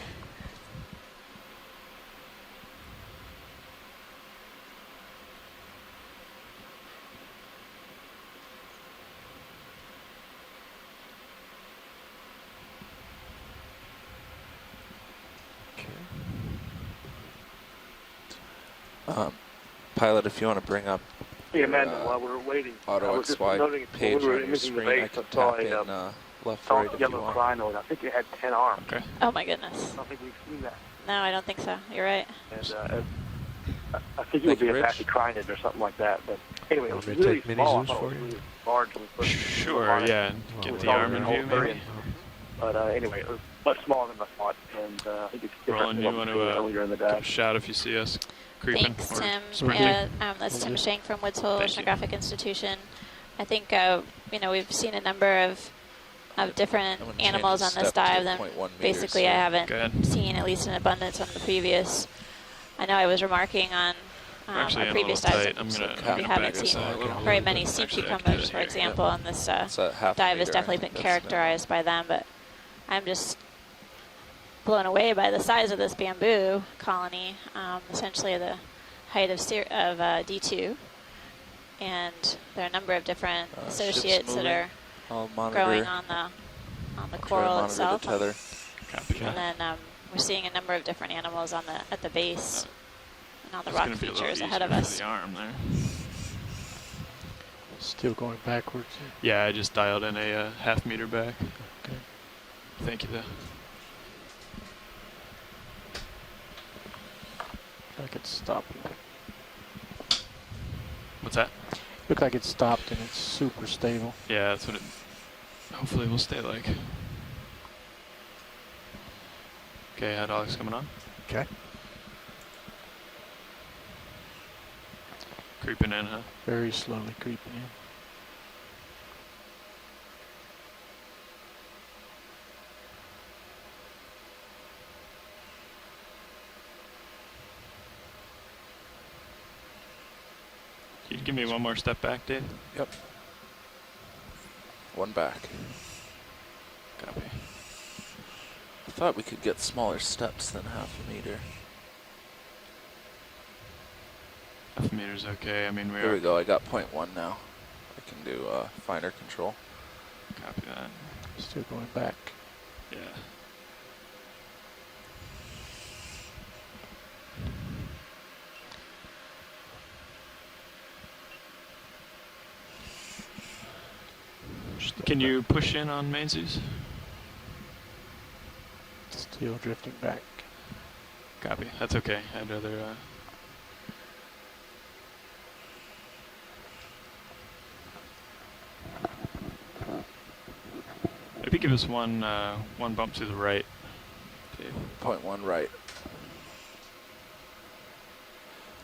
S8: Pilot, if you want to bring up
S10: Hey, Amanda, while we were waiting,
S8: Auto
S10: I was just
S8: XY
S10: noting
S8: page
S10: when we were
S8: on your
S10: imaging the
S8: screen, I
S10: base,
S8: can
S10: I saw
S8: tap in
S10: a
S8: left or right if you
S10: yellow
S8: want.
S10: crinoid. I think it had 10 arms.
S7: Okay.
S9: Oh my goodness.
S10: I don't think we've seen that.
S9: No, I don't think so. You're right.
S10: And I think it would
S8: Thank you,
S10: be a
S8: Rich.
S10: tachycrinid or something like that. But anyway, it was
S4: Want me to
S10: really
S4: take
S10: small. I
S4: mini-zoos
S10: thought it
S4: for
S10: was
S4: you?
S10: really large when we first
S7: Sure,
S10: looked on it.
S7: yeah.
S4: Well,
S7: Get
S10: It
S7: the
S10: was
S7: arm in
S10: already
S7: view,
S10: an old
S7: maybe.
S10: But anyway, it was much smaller than I thought, and I think it's different
S7: Roland,
S10: than
S7: you
S10: what
S7: want
S10: we
S7: to
S10: seen earlier in the
S7: give a
S10: day.
S7: shout if you see us creeping
S9: Thanks,
S7: or
S9: Tim.
S7: sprinting?
S9: That's Tim Shank from Woods Hole
S7: Thank you.
S9: Oceanographic Institution. I think we've seen a number of different
S8: I'm gonna
S9: animals on
S8: change the
S9: this
S8: step to
S9: dive. Then
S8: 0.1
S9: basically,
S8: meters
S9: I
S8: here.
S9: haven't
S7: Go ahead.
S9: seen at least an abundance on the previous. I know I was remarking on
S7: Actually,
S9: our
S7: in a
S9: previous
S7: little
S9: dives.
S7: tight. I'm
S8: So
S7: gonna,
S8: cut
S7: I'm
S9: We
S7: gonna
S9: haven't
S7: back us
S9: seen
S7: out a little.
S9: very many sea
S7: Actually, I can
S9: cucumbers,
S7: get
S9: for
S7: it.
S9: example, on this
S8: It's a half
S9: dive has
S8: meter,
S9: definitely
S8: I
S9: been
S8: think that's
S9: characterized by them, but I'm just blown away by the size of this bamboo colony, essentially the height of D2. And there are a number of different
S8: ship's
S9: associates that
S8: moving.
S9: are
S8: I'll monitor.
S9: growing on the
S8: Try to
S9: coral
S8: monitor
S9: itself.
S8: the tether.
S7: Copy.
S9: And then we're seeing a number of different animals on at the base and on the
S7: It's
S9: rock
S7: gonna be a little
S9: features ahead of
S7: easier for
S9: us.
S7: the arm there.
S3: Still going backwards.
S7: Yeah, I just dialed in a half meter back.
S3: Okay.
S7: Thank you, though.
S3: Like it's stopped.
S7: What's that?
S3: Look like it's stopped and it's super stable.
S7: Yeah, that's what it hopefully will stay like. Okay, hydraulics coming on.
S4: Okay.
S7: Creeping in, huh?
S3: Very slowly creeping in.
S7: Can you give me one more step back, Dave?
S8: Yep. One back.
S7: Copy.
S8: I thought we could get smaller steps than half a meter.
S7: Half a meter's okay. I mean,
S8: Here we go. I got 0.1 now. I can do finer control.
S7: Copy that.
S3: Still going back.
S7: Yeah. Can you push in on mainsies?
S3: Still drifting back.
S7: Copy. That's okay. I'd rather. Maybe give us one bump to the right, Dave.
S8: 0.1 right.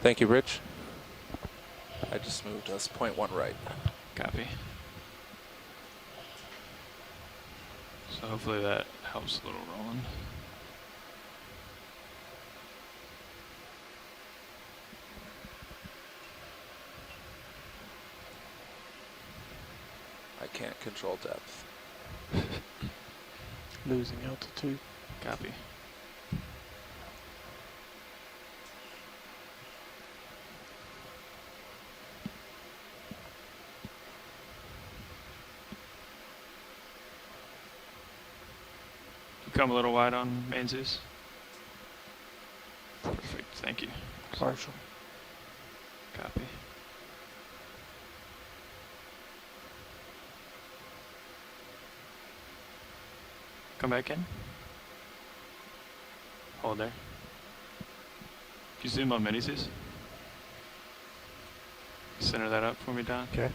S8: Thank you, Rich. I just moved us 0.1 right.
S7: Copy. So hopefully that helps a little rolling.
S8: I can't control depth.
S3: Losing altitude.
S7: Copy. Come a little wide on mainsies. Perfect, thank you.
S3: Partial.
S7: Copy. Come back in. Hold there. Can you zoom on minis? Center that up for me, Don.
S4: Okay.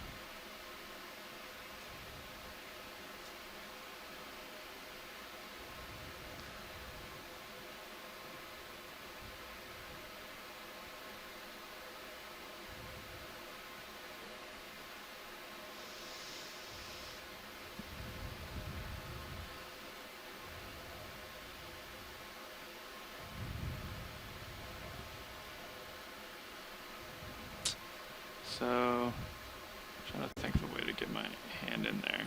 S7: So, trying to think of a way to get my hand in there.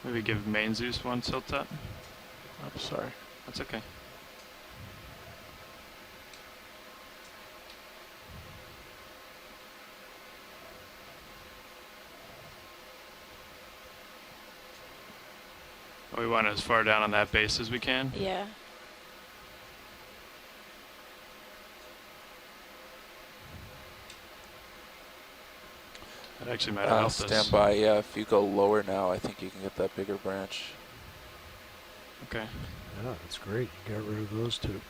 S7: Maybe give main Zeus one tilt up.
S3: I'm sorry.
S7: That's okay. We want as far down on that base as we can.
S9: Yeah.
S7: That actually might have helped
S8: Stand
S7: us.
S8: by, yeah, if you go lower now, I think you can get that bigger branch.
S7: Okay.
S4: Yeah, that's great. You got rid of those two.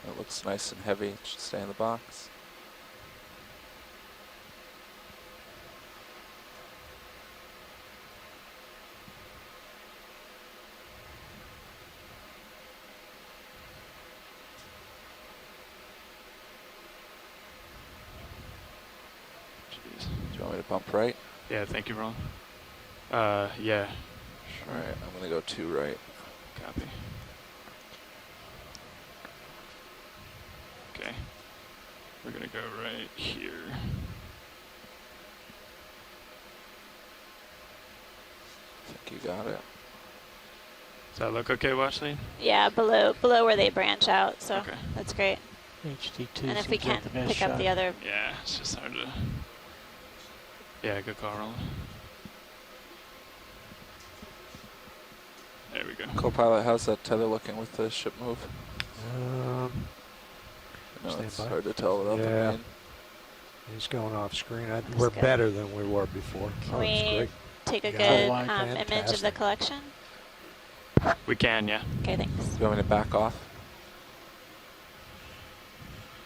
S8: It looks nice and heavy. It should stay in the box.
S7: Jeez.
S8: Do you want me to bump right?
S7: Yeah, thank you, Ron. Yeah. Sure.
S8: All right, I'm going to go 2 right.
S7: Copy. Okay. We're gonna go right here.
S8: I think you got it.
S7: Does that look okay, Watchley?
S9: Yeah, below where they branch out, so
S7: Okay.
S9: that's great.
S3: HD2
S9: And if we
S3: seems like
S9: can
S3: the best
S9: pick up
S3: shot.
S9: the other,
S7: Yeah, it's just hard to. Yeah, good call, Roland. There we go.
S8: Co-pilot, how's that tether looking with the ship move?
S4: Um,
S8: No,
S4: Stand
S8: it's
S4: by.
S8: hard to tell without the
S4: Yeah.
S8: main.
S4: he's going off screen. We're
S9: good.
S4: better than we were before.
S9: can
S4: Oh,
S9: we
S4: it's great.
S9: take a
S4: Yeah.
S9: good
S3: Oh,
S9: image of the
S4: fantastic.
S9: collection?
S7: We can, yeah.
S9: Okay, thanks.
S8: Do you want me to back off?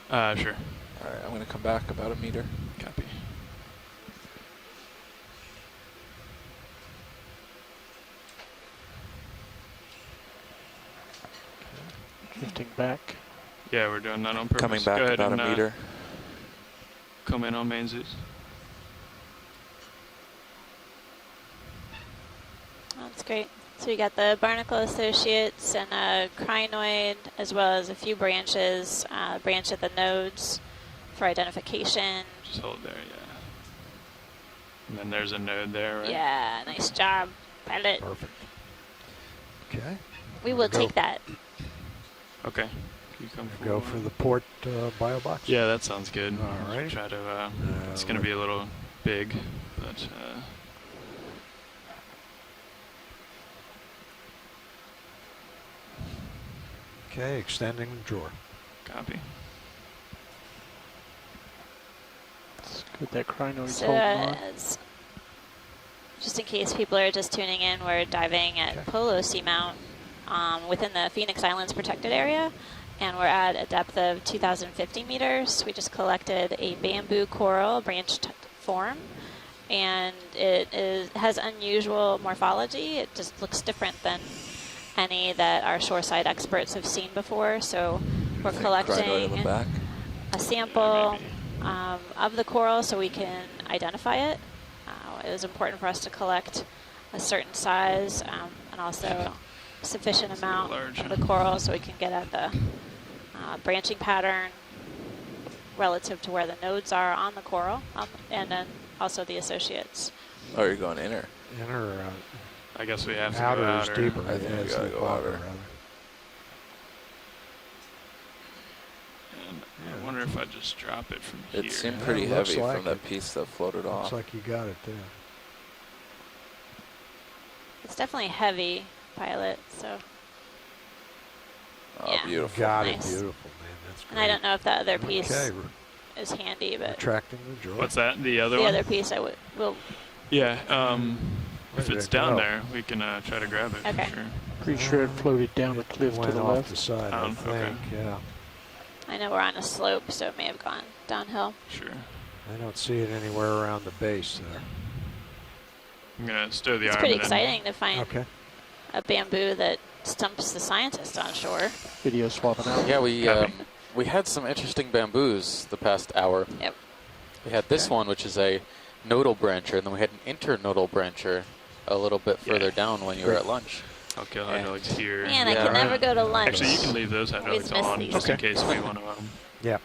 S7: Sure.
S8: All right, I'm going to come back about 1 meter.
S7: Copy.
S3: Drifting back.
S7: Yeah, we're doing that on purpose.
S8: Coming back
S7: Go ahead
S8: about
S7: and
S8: 1 meter.
S7: come in on main Zeus.
S9: That's great. So you got the Barnacle Associates and a crinoid, as well as a few branches, branch at the nodes for identification.
S7: Just hold there, yeah. And then there's a node there, right?
S9: Yeah, nice job, pilot.
S4: Perfect. Okay.
S9: We will
S4: Go.
S9: take that.
S7: Okay. Can you come
S4: Go
S7: forward?
S4: for the port bio box.
S7: Yeah, that sounds good.
S4: All right.
S7: Try to. It's gonna be a little big, but.
S4: Okay, extending the drawer.
S7: Copy.
S3: It's good that crinoid's
S9: So,
S3: holding on.
S9: just in case people are just tuning in, we're diving at
S4: Okay.
S9: Polo Seamount within the Phoenix Islands protected area, and we're at a depth of 2,050 meters. We just collected a bamboo coral branched form, and it has unusual morphology. It just looks different than any that our shoreside experts have seen before. So we're
S8: Crinoid in the
S9: collecting
S8: back.
S9: a sample
S7: Yeah,
S9: of the coral so we can identify it. It was important for us to collect a certain size and also sufficient
S7: It's a little
S9: amount
S7: large,
S9: of
S7: huh?
S9: the coral so we can get at the branching pattern relative to where the nodes are on the coral, and then also the associates.
S8: Oh, you're going inner.
S4: Inner or
S7: I guess we have to
S4: outer
S7: go
S4: is
S7: outer.
S4: deeper.
S8: I think
S4: yeah,
S8: we
S4: it's
S8: gotta
S4: the
S8: go outer.
S4: rather.
S7: And
S4: Yeah.
S7: I wonder if I just drop it from here.
S8: It seemed
S4: Yeah,
S8: pretty
S4: it looks
S8: heavy
S4: like
S8: from that
S4: it.
S8: piece that floated
S4: Looks
S8: off.
S4: like you got it there.
S9: It's definitely heavy, pilot, so.
S8: Oh,
S9: Yeah.
S8: beautiful.
S4: Got
S9: Nice.
S4: it. Beautiful, man. That's great.
S9: And I don't know if that other piece
S4: Okay,
S9: is handy, but
S4: retracting the drawer.
S7: What's that? The other
S9: the
S7: one?
S9: other piece I will.
S7: Yeah. If
S4: Ready
S7: it's
S4: to
S7: down
S4: go.
S7: there, we can try to grab it
S9: Okay.
S7: for sure.
S3: Pretty sure it floated down the
S4: It
S3: cliff to
S4: went
S3: the
S4: off
S3: left.
S4: the side, I
S7: Okay.
S4: think. Yeah.
S9: I know we're on a slope, so it may have gone downhill.
S7: Sure.
S4: I don't see it anywhere around the base there.
S7: I'm gonna stow the
S9: It's
S7: arm.
S9: pretty
S7: and then-
S9: exciting to find
S4: Okay.
S9: a bamboo that stumps the scientist on shore.
S3: Video swapping out.
S1: Yeah, we
S7: Copy.
S1: we had some interesting bamboos the past hour.
S9: Yep.
S1: We had this one, which is a nodal brancher, and then we had an internodal brancher a little bit
S7: Yeah.
S1: further down when you were at lunch.
S7: Okay,
S1: And-
S7: hydraulics here.
S9: Man, I
S1: Yeah,
S9: can
S1: right.
S9: never go to lunch.
S7: Actually, you can leave those
S9: Always
S7: hydraulics
S9: miss
S7: on
S9: these.
S7: just in
S4: Okay.
S7: case we want to.
S4: Yeah.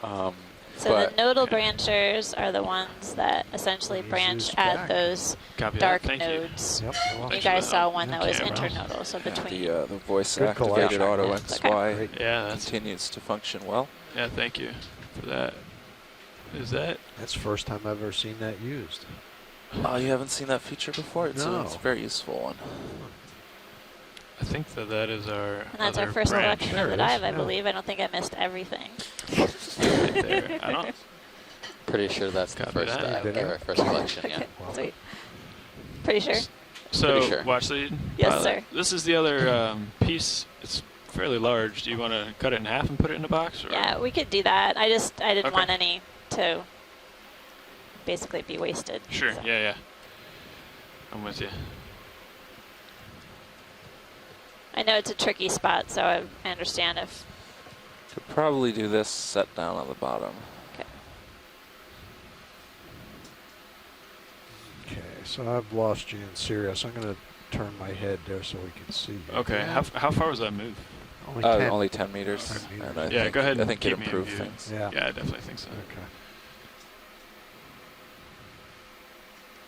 S9: So
S8: But-
S9: the nodal branchers are the ones that essentially
S4: Ease
S9: branch
S4: this
S9: at
S4: back.
S9: those
S7: Copy
S9: dark
S7: that. Thank you.
S9: nodes.
S4: Yep.
S9: You
S7: Thanks
S9: guys
S7: for
S9: saw
S7: the
S9: one that was
S7: camera.
S9: internodal, so between.
S8: The voice
S4: Good
S8: activated
S4: collection.
S8: auto
S9: Yeah.
S8: XY
S4: Great.
S7: Yeah, that's
S8: continues to function well.
S7: yeah. Thank you for that. Is that?
S4: That's the first time I've ever seen that used.
S8: Oh, you haven't seen that feature before? It's
S4: No.
S8: a very useful one.
S7: I think that is our.
S9: And that's our
S7: other
S9: first
S7: branch.
S9: collection
S4: There
S9: of the
S4: it is,
S9: dive, I
S4: yeah.
S9: believe. I don't think I missed everything.
S7: Right there. I don't.
S1: Pretty sure that's the
S7: Copy
S1: first
S7: that.
S1: dive, or first collection. Yeah.
S4: Wow.
S9: Sweet. Pretty sure.
S7: So
S1: Pretty sure.
S7: watch lead.
S9: Yes,
S7: pilot.
S9: sir.
S7: This is the other piece. It's fairly large. Do you want to cut it in half and put it in a box? Or?
S9: Yeah, we could do that. I didn't
S7: Okay.
S9: want any to basically be wasted.
S7: Sure.
S9: so.
S7: Yeah. I'm with you.
S9: I know it's a tricky spot, so I understand if.
S8: Could probably do this set down on the bottom.
S4: Okay, so I've lost you in Sirius. I'm going to turn my head there so we can see. you.
S7: Okay. How far was that move?
S4: Only 10.
S8: Only 10 meters.
S4: 10 meters.
S8: And I
S7: Yeah,
S8: think,
S7: go ahead
S8: I
S7: and
S8: think it
S7: keep me in
S8: improved
S7: view.
S8: things.
S4: Yeah.
S7: Yeah, I definitely think so.
S4: Okay.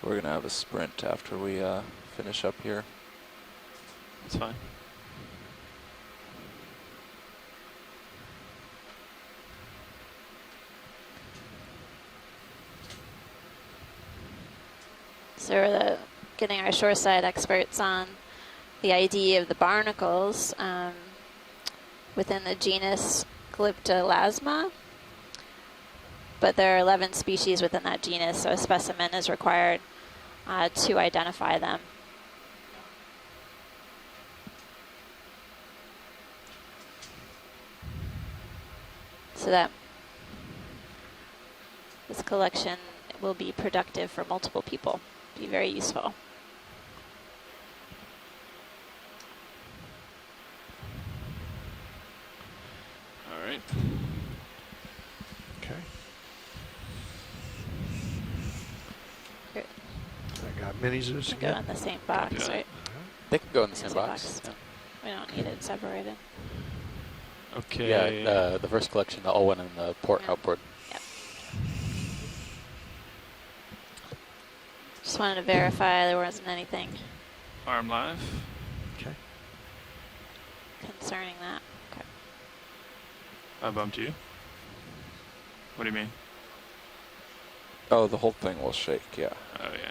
S8: We're going to have a sprint after we finish up here.
S7: That's fine.
S9: So we're getting our shoreside experts on the ID of the barnacles within the genus Glyptolasma. But there are 11 species within that genus, so a specimen is required to identify them. So that this collection will be productive for multiple people. Be very useful.
S7: All right.
S4: Okay.
S9: Good.
S4: I got mini Zeus
S9: Go
S4: again.
S9: in the same box,
S7: Yeah.
S9: right?
S1: They can go in the same box.
S9: We don't need it separated.
S7: Okay.
S1: Yeah, the first collection, the all went in the port
S9: Yeah.
S1: outboard.
S9: Yep. Just wanted to verify there wasn't anything
S7: Arm live.
S4: Okay.
S9: concerning that. Okay.
S7: I bumped you. What do you mean?
S8: Oh, the whole thing will shake, yeah.
S7: Oh yeah.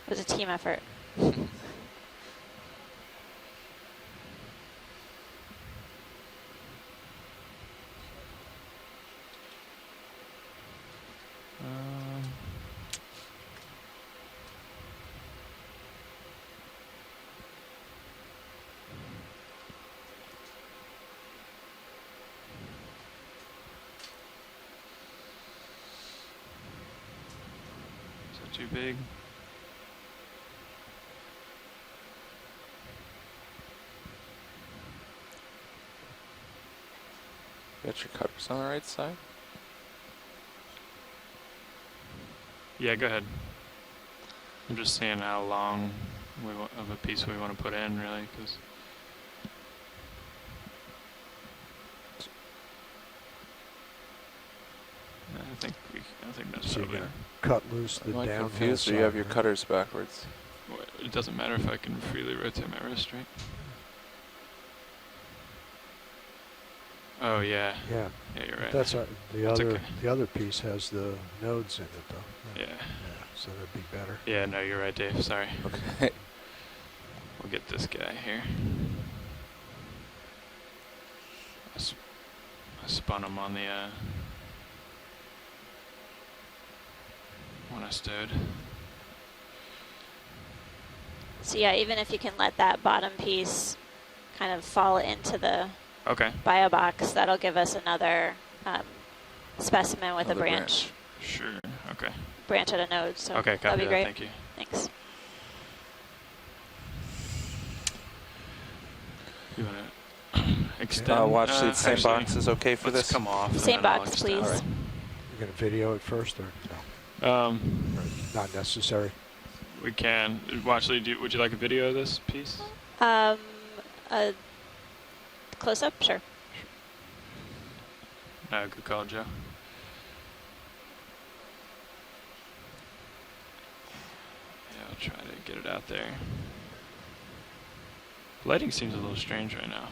S9: It was a team effort.
S7: Is that too big?
S8: Got your cutters on the right side?
S7: Yeah, go ahead. I'm just seeing how long of a piece we want to put in, really, because. I think that's
S4: So you're
S7: probably.
S4: gonna cut loose the
S8: Am I
S4: downhill
S8: confused, or you
S4: side,
S8: have your
S4: right?
S8: cutters backwards?
S7: It doesn't matter if I can freely rotate my wrist, right? Oh yeah.
S4: Yeah.
S7: Yeah, you're right.
S4: That's the
S7: That's
S4: other.
S7: okay.
S4: The other piece has the nodes in it, though.
S7: Yeah.
S4: Yeah. So that'd be better.
S7: Yeah. No, you're right, Dave. Sorry.
S8: Okay.
S7: We'll get this guy here. I spun him on the when I stood.
S9: So yeah, even if you can let that bottom piece kind of fall into the
S7: Okay.
S9: bio box, that'll give us another specimen with
S8: Another
S9: a branch
S7: Sure. Okay.
S9: at a node. So
S7: Okay.
S9: that'd
S7: Copy
S9: be
S7: that.
S9: great.
S7: Thank you.
S9: Thanks.
S7: You wanna extend?
S8: Watch the same
S7: actually,
S8: box is okay for
S7: let's
S8: this?
S7: come off. and
S9: Same
S7: then I'll
S9: box,
S7: extend.
S9: please.
S4: All right. You're gonna video it first, or no? Or not necessary.
S7: We can. Watchley, would you like a video of this piece?
S9: A close up, sure.
S7: Good call, Joe. Yeah, I'll try to get it out there. Lighting seems a little strange right now.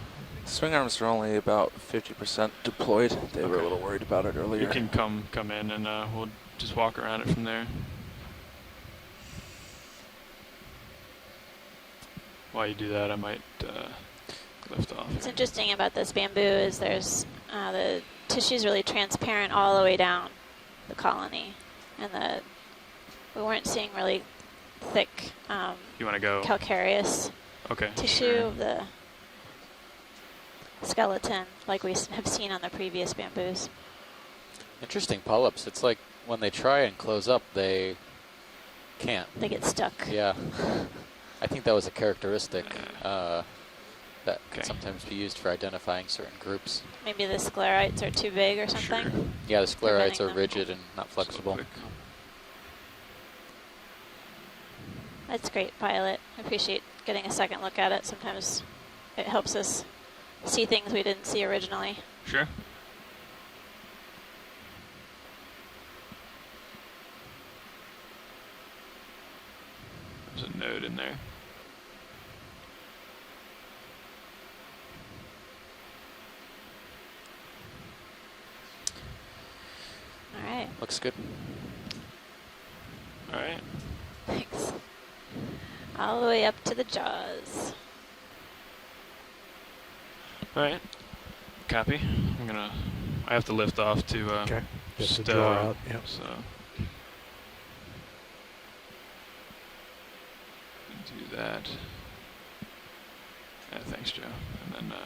S8: Swing arms are only about 50% deployed. They were a little worried about it earlier.
S7: You can come in and we'll just walk around it from there. While you do that, I might lift off.
S9: What's interesting about this bamboo is there's the tissue is really transparent all the way down the colony, and we weren't seeing really thick
S7: you want to go
S9: calcareous tissue of the skeleton like we have seen on the previous bamboos.
S1: Interesting polyps. It's like when they try and close up, they can't.
S9: They get stuck.
S1: Yeah. I think that was a characteristic that can sometimes be used for identifying certain groups.
S9: Maybe the sclerites are too big or something?
S7: Sure.
S1: Yeah, the sclerites are
S9: them.
S1: rigid and not flexible.
S9: That's great, Violet. I appreciate getting a second look at it. Sometimes it helps us see things we didn't see originally.
S7: Sure. There's a node in there.
S9: All right.
S1: Looks good.
S7: All right.
S9: Thanks. All the way up to the jaws.
S7: All right. Copy. I have to lift off to
S4: Okay. Get
S7: just
S4: the draw out. Yep.
S7: So do that. Yeah, thanks, Joe. And then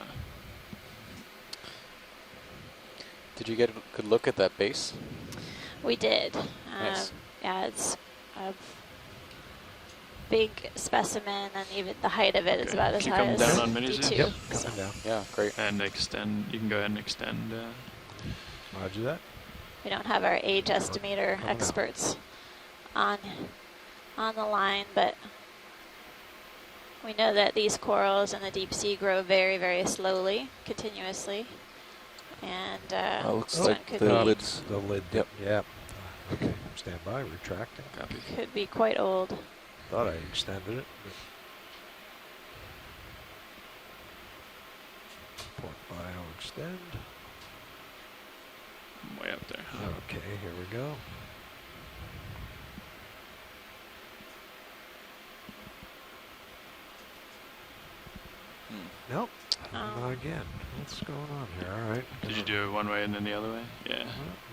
S1: Did you get a good look at that base?
S9: We did.
S1: Nice.
S9: Yeah, it's a big specimen, and even the height of it is about as
S7: Keep
S9: high
S7: them
S9: as
S7: down on minis,
S9: D2.
S7: Yep.
S9: So
S4: Down.
S1: Yeah, great.
S7: and extend. You can go ahead and extend.
S4: Roger that.
S9: we don't have our age estimator
S4: Oh, no.
S9: experts on the line, but we know that these corals in the deep sea grow very, very slowly, continuously, and
S8: looks
S9: this one
S8: like
S9: could
S8: the
S9: be,
S8: lid's.
S4: The lid.
S8: Yep.
S4: Yeah. Okay. Stand by. Retracting.
S7: Copy.
S9: could be quite old.
S4: Thought I extended it. Port bio extend.
S7: I'm way up there.
S4: Okay, here we go. Nope.
S9: Oh.
S4: Not again. What's going on here? All right.
S7: Did you do it one way and then the other way? Yeah.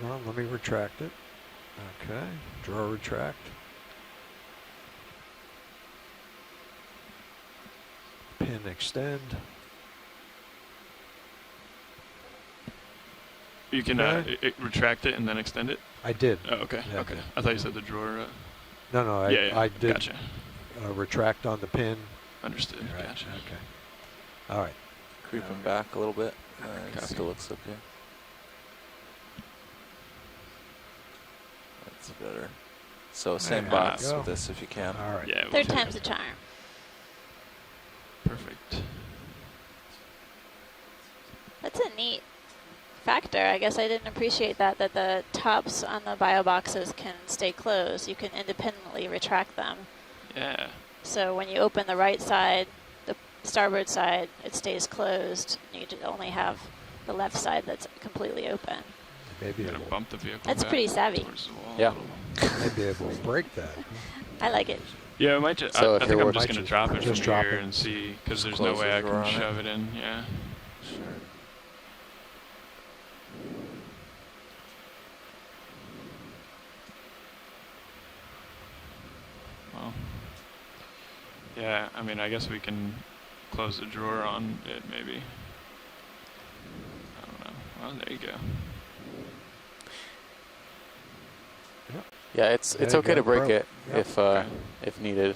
S4: Well, let me retract it. Okay. Draw retract. Pin extend.
S7: You can
S4: Okay.
S7: retract it and then extend it?
S4: I did.
S7: Oh, okay.
S4: Yeah,
S7: Okay.
S4: yeah.
S7: I thought you said the drawer.
S4: No,
S7: Yeah,
S4: I did
S7: Gotcha.
S4: retract on the pin.
S7: Understood.
S4: Right,
S7: Gotcha.
S4: Okay. All right.
S8: Creeping back a little bit. It
S7: Copy.
S8: still looks okay. That's better. So same
S4: There
S8: box
S4: we go.
S8: with this if you can.
S4: All right.
S7: Yeah. we'll
S9: Third
S7: take
S9: time's
S7: it.
S9: a charm.
S7: Perfect.
S9: That's a neat factor. I guess I didn't appreciate that the tops on the bio boxes can stay closed. You can independently retract them.
S7: Yeah.
S9: So when you open the right side, the starboard side, it stays closed. You just only have the left side that's completely open.
S4: Maybe
S7: Gonna
S4: it will,
S7: bump the vehicle.
S9: That's
S7: back
S9: pretty savvy.
S7: towards the wall a
S1: Yeah.
S7: little.
S4: maybe it will break that.
S9: I like it.
S7: Yeah, we might just.
S1: So
S7: I
S1: if
S7: think
S1: you're
S7: I'm
S1: wor-
S7: just
S4: Might
S7: gonna
S4: just-
S7: drop it
S4: just
S7: from
S4: drop
S7: here
S4: it.
S7: and see, because
S8: Just
S7: there's no
S8: close
S7: way
S8: the
S7: I
S8: drawer
S7: can
S8: on it.
S7: shove it in. Yeah.
S8: Sure.
S7: Well. Yeah, I mean, I guess we can close the drawer on it, maybe. I don't know. Well, there you go.
S1: Yeah, it's
S4: There you
S1: okay to
S4: go,
S1: break
S4: bro.
S1: it
S4: Yep.
S1: if needed.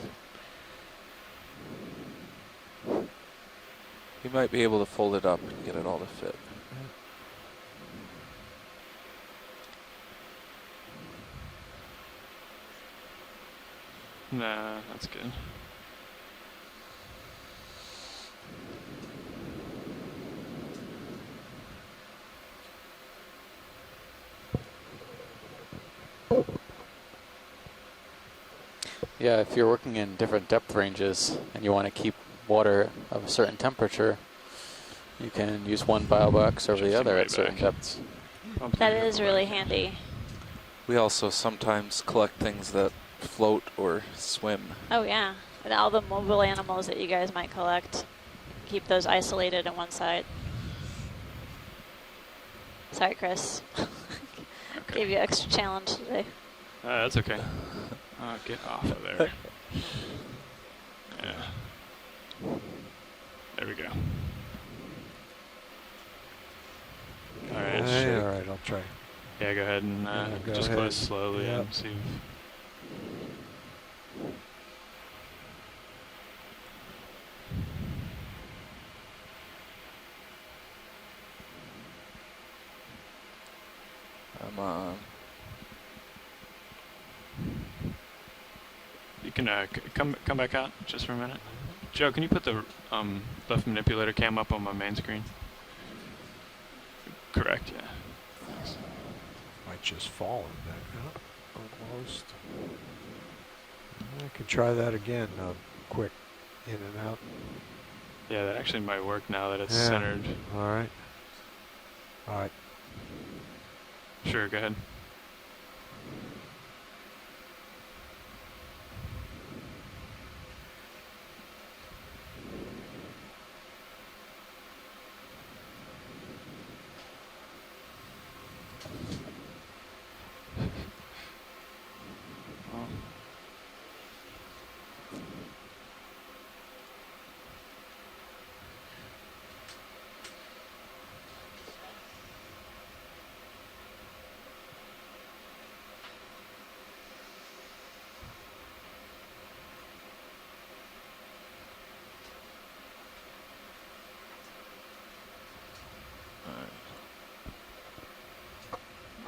S8: You might be able to fold it up and get it all to fit.
S7: Nah, that's good.
S1: Yeah, if you're working in different depth ranges and you want to keep water of a certain temperature, you can use one bio box over the
S7: Shifting
S1: other
S7: way
S1: at certain
S7: back.
S1: depths.
S7: Pump
S9: That
S7: the
S9: is
S7: vehicle
S9: really
S7: back in.
S9: handy.
S8: We also sometimes collect things that float or swim.
S9: Oh yeah, and all the mobile animals that you guys might collect. Keep those isolated on one side. Sorry, Chris.
S7: Okay.
S9: Gave you extra challenge today.
S7: That's okay. Get off of there. Yeah. There we go. All right.
S4: All right, I'll try.
S7: Yeah, go ahead and
S4: Go
S7: just
S4: ahead.
S7: close slowly
S4: Yep.
S7: and see.
S8: I'm on.
S7: You can come back out just for a minute. Joe, can you put the left manipulator cam up on my main screen? Correct. Yeah. Thanks.
S4: Might just fall in that, huh? Almost. I can try that again, quick in and out.
S7: Yeah, that actually might work now that it's
S4: Yeah.
S7: centered.
S4: All right. All right.
S7: Sure, go ahead.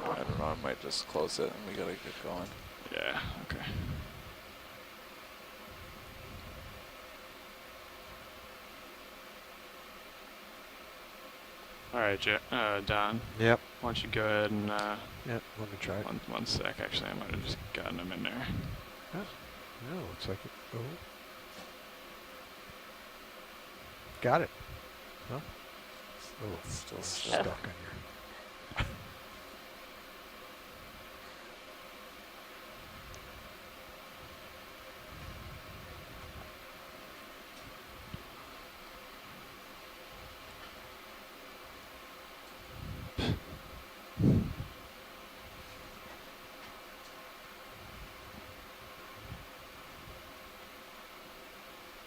S7: Well,
S8: I don't know. I might just close it and we gotta get going.
S7: yeah, okay. All right, Don,
S4: Yep.
S7: why don't you go ahead and
S4: Yep. Let me try it.
S7: one sec. Actually, I might have just gotten them in there.
S4: No, looks like it. Oh. Got it. Huh? Oh,
S8: It's still
S4: it's
S8: stuck.
S4: stuck on here.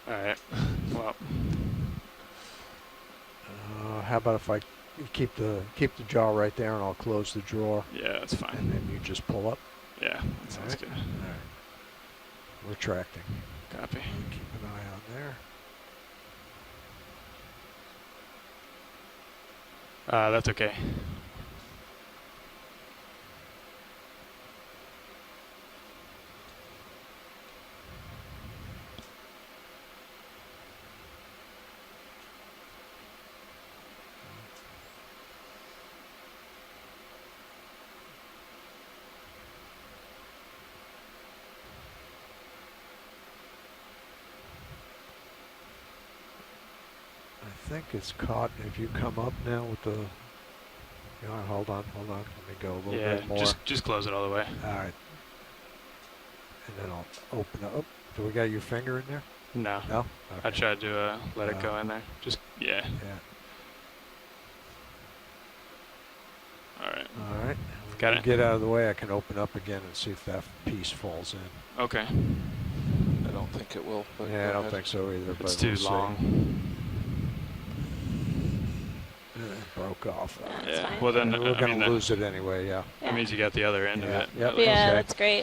S7: All right. Well,
S4: How about if I keep the jaw right there and I'll close the drawer
S7: yeah, that's
S4: and
S7: fine.
S4: then you just pull up.
S7: Yeah, that sounds
S4: Alright.
S7: good.
S4: All right. Retracting.
S7: Copy.
S4: Keep an eye on there.
S7: That's okay.
S4: I think it's caught. If you come up now with the, hold on. Let me go a little
S7: Yeah,
S4: bit more.
S7: just close it all the way.
S4: All right. And then I'll open it up. Do we got your finger in there?
S7: No.
S4: No?
S7: I
S4: Okay.
S7: tried to let it go in there. Just yeah.
S4: Yeah.
S7: All right.
S4: All right.
S7: Got
S4: When
S7: it.
S4: you get out of the way, I can open up again and see if that piece falls in.
S7: Okay.
S8: I don't think it will. But
S4: Yeah, I
S8: go
S4: don't
S8: ahead.
S4: think so either.
S7: It's
S4: but
S7: too
S4: we'll see.
S7: long.
S4: It broke off.
S9: Yeah, that's
S7: Yeah.
S9: fine.
S7: Well then,
S4: We're
S7: I
S4: going
S7: mean,
S4: to lose it anyway, yeah.
S7: that means you got the other end
S4: Yeah,
S7: of it.
S4: yep.
S7: at least.
S9: Yeah,
S4: Okay.
S9: that's great.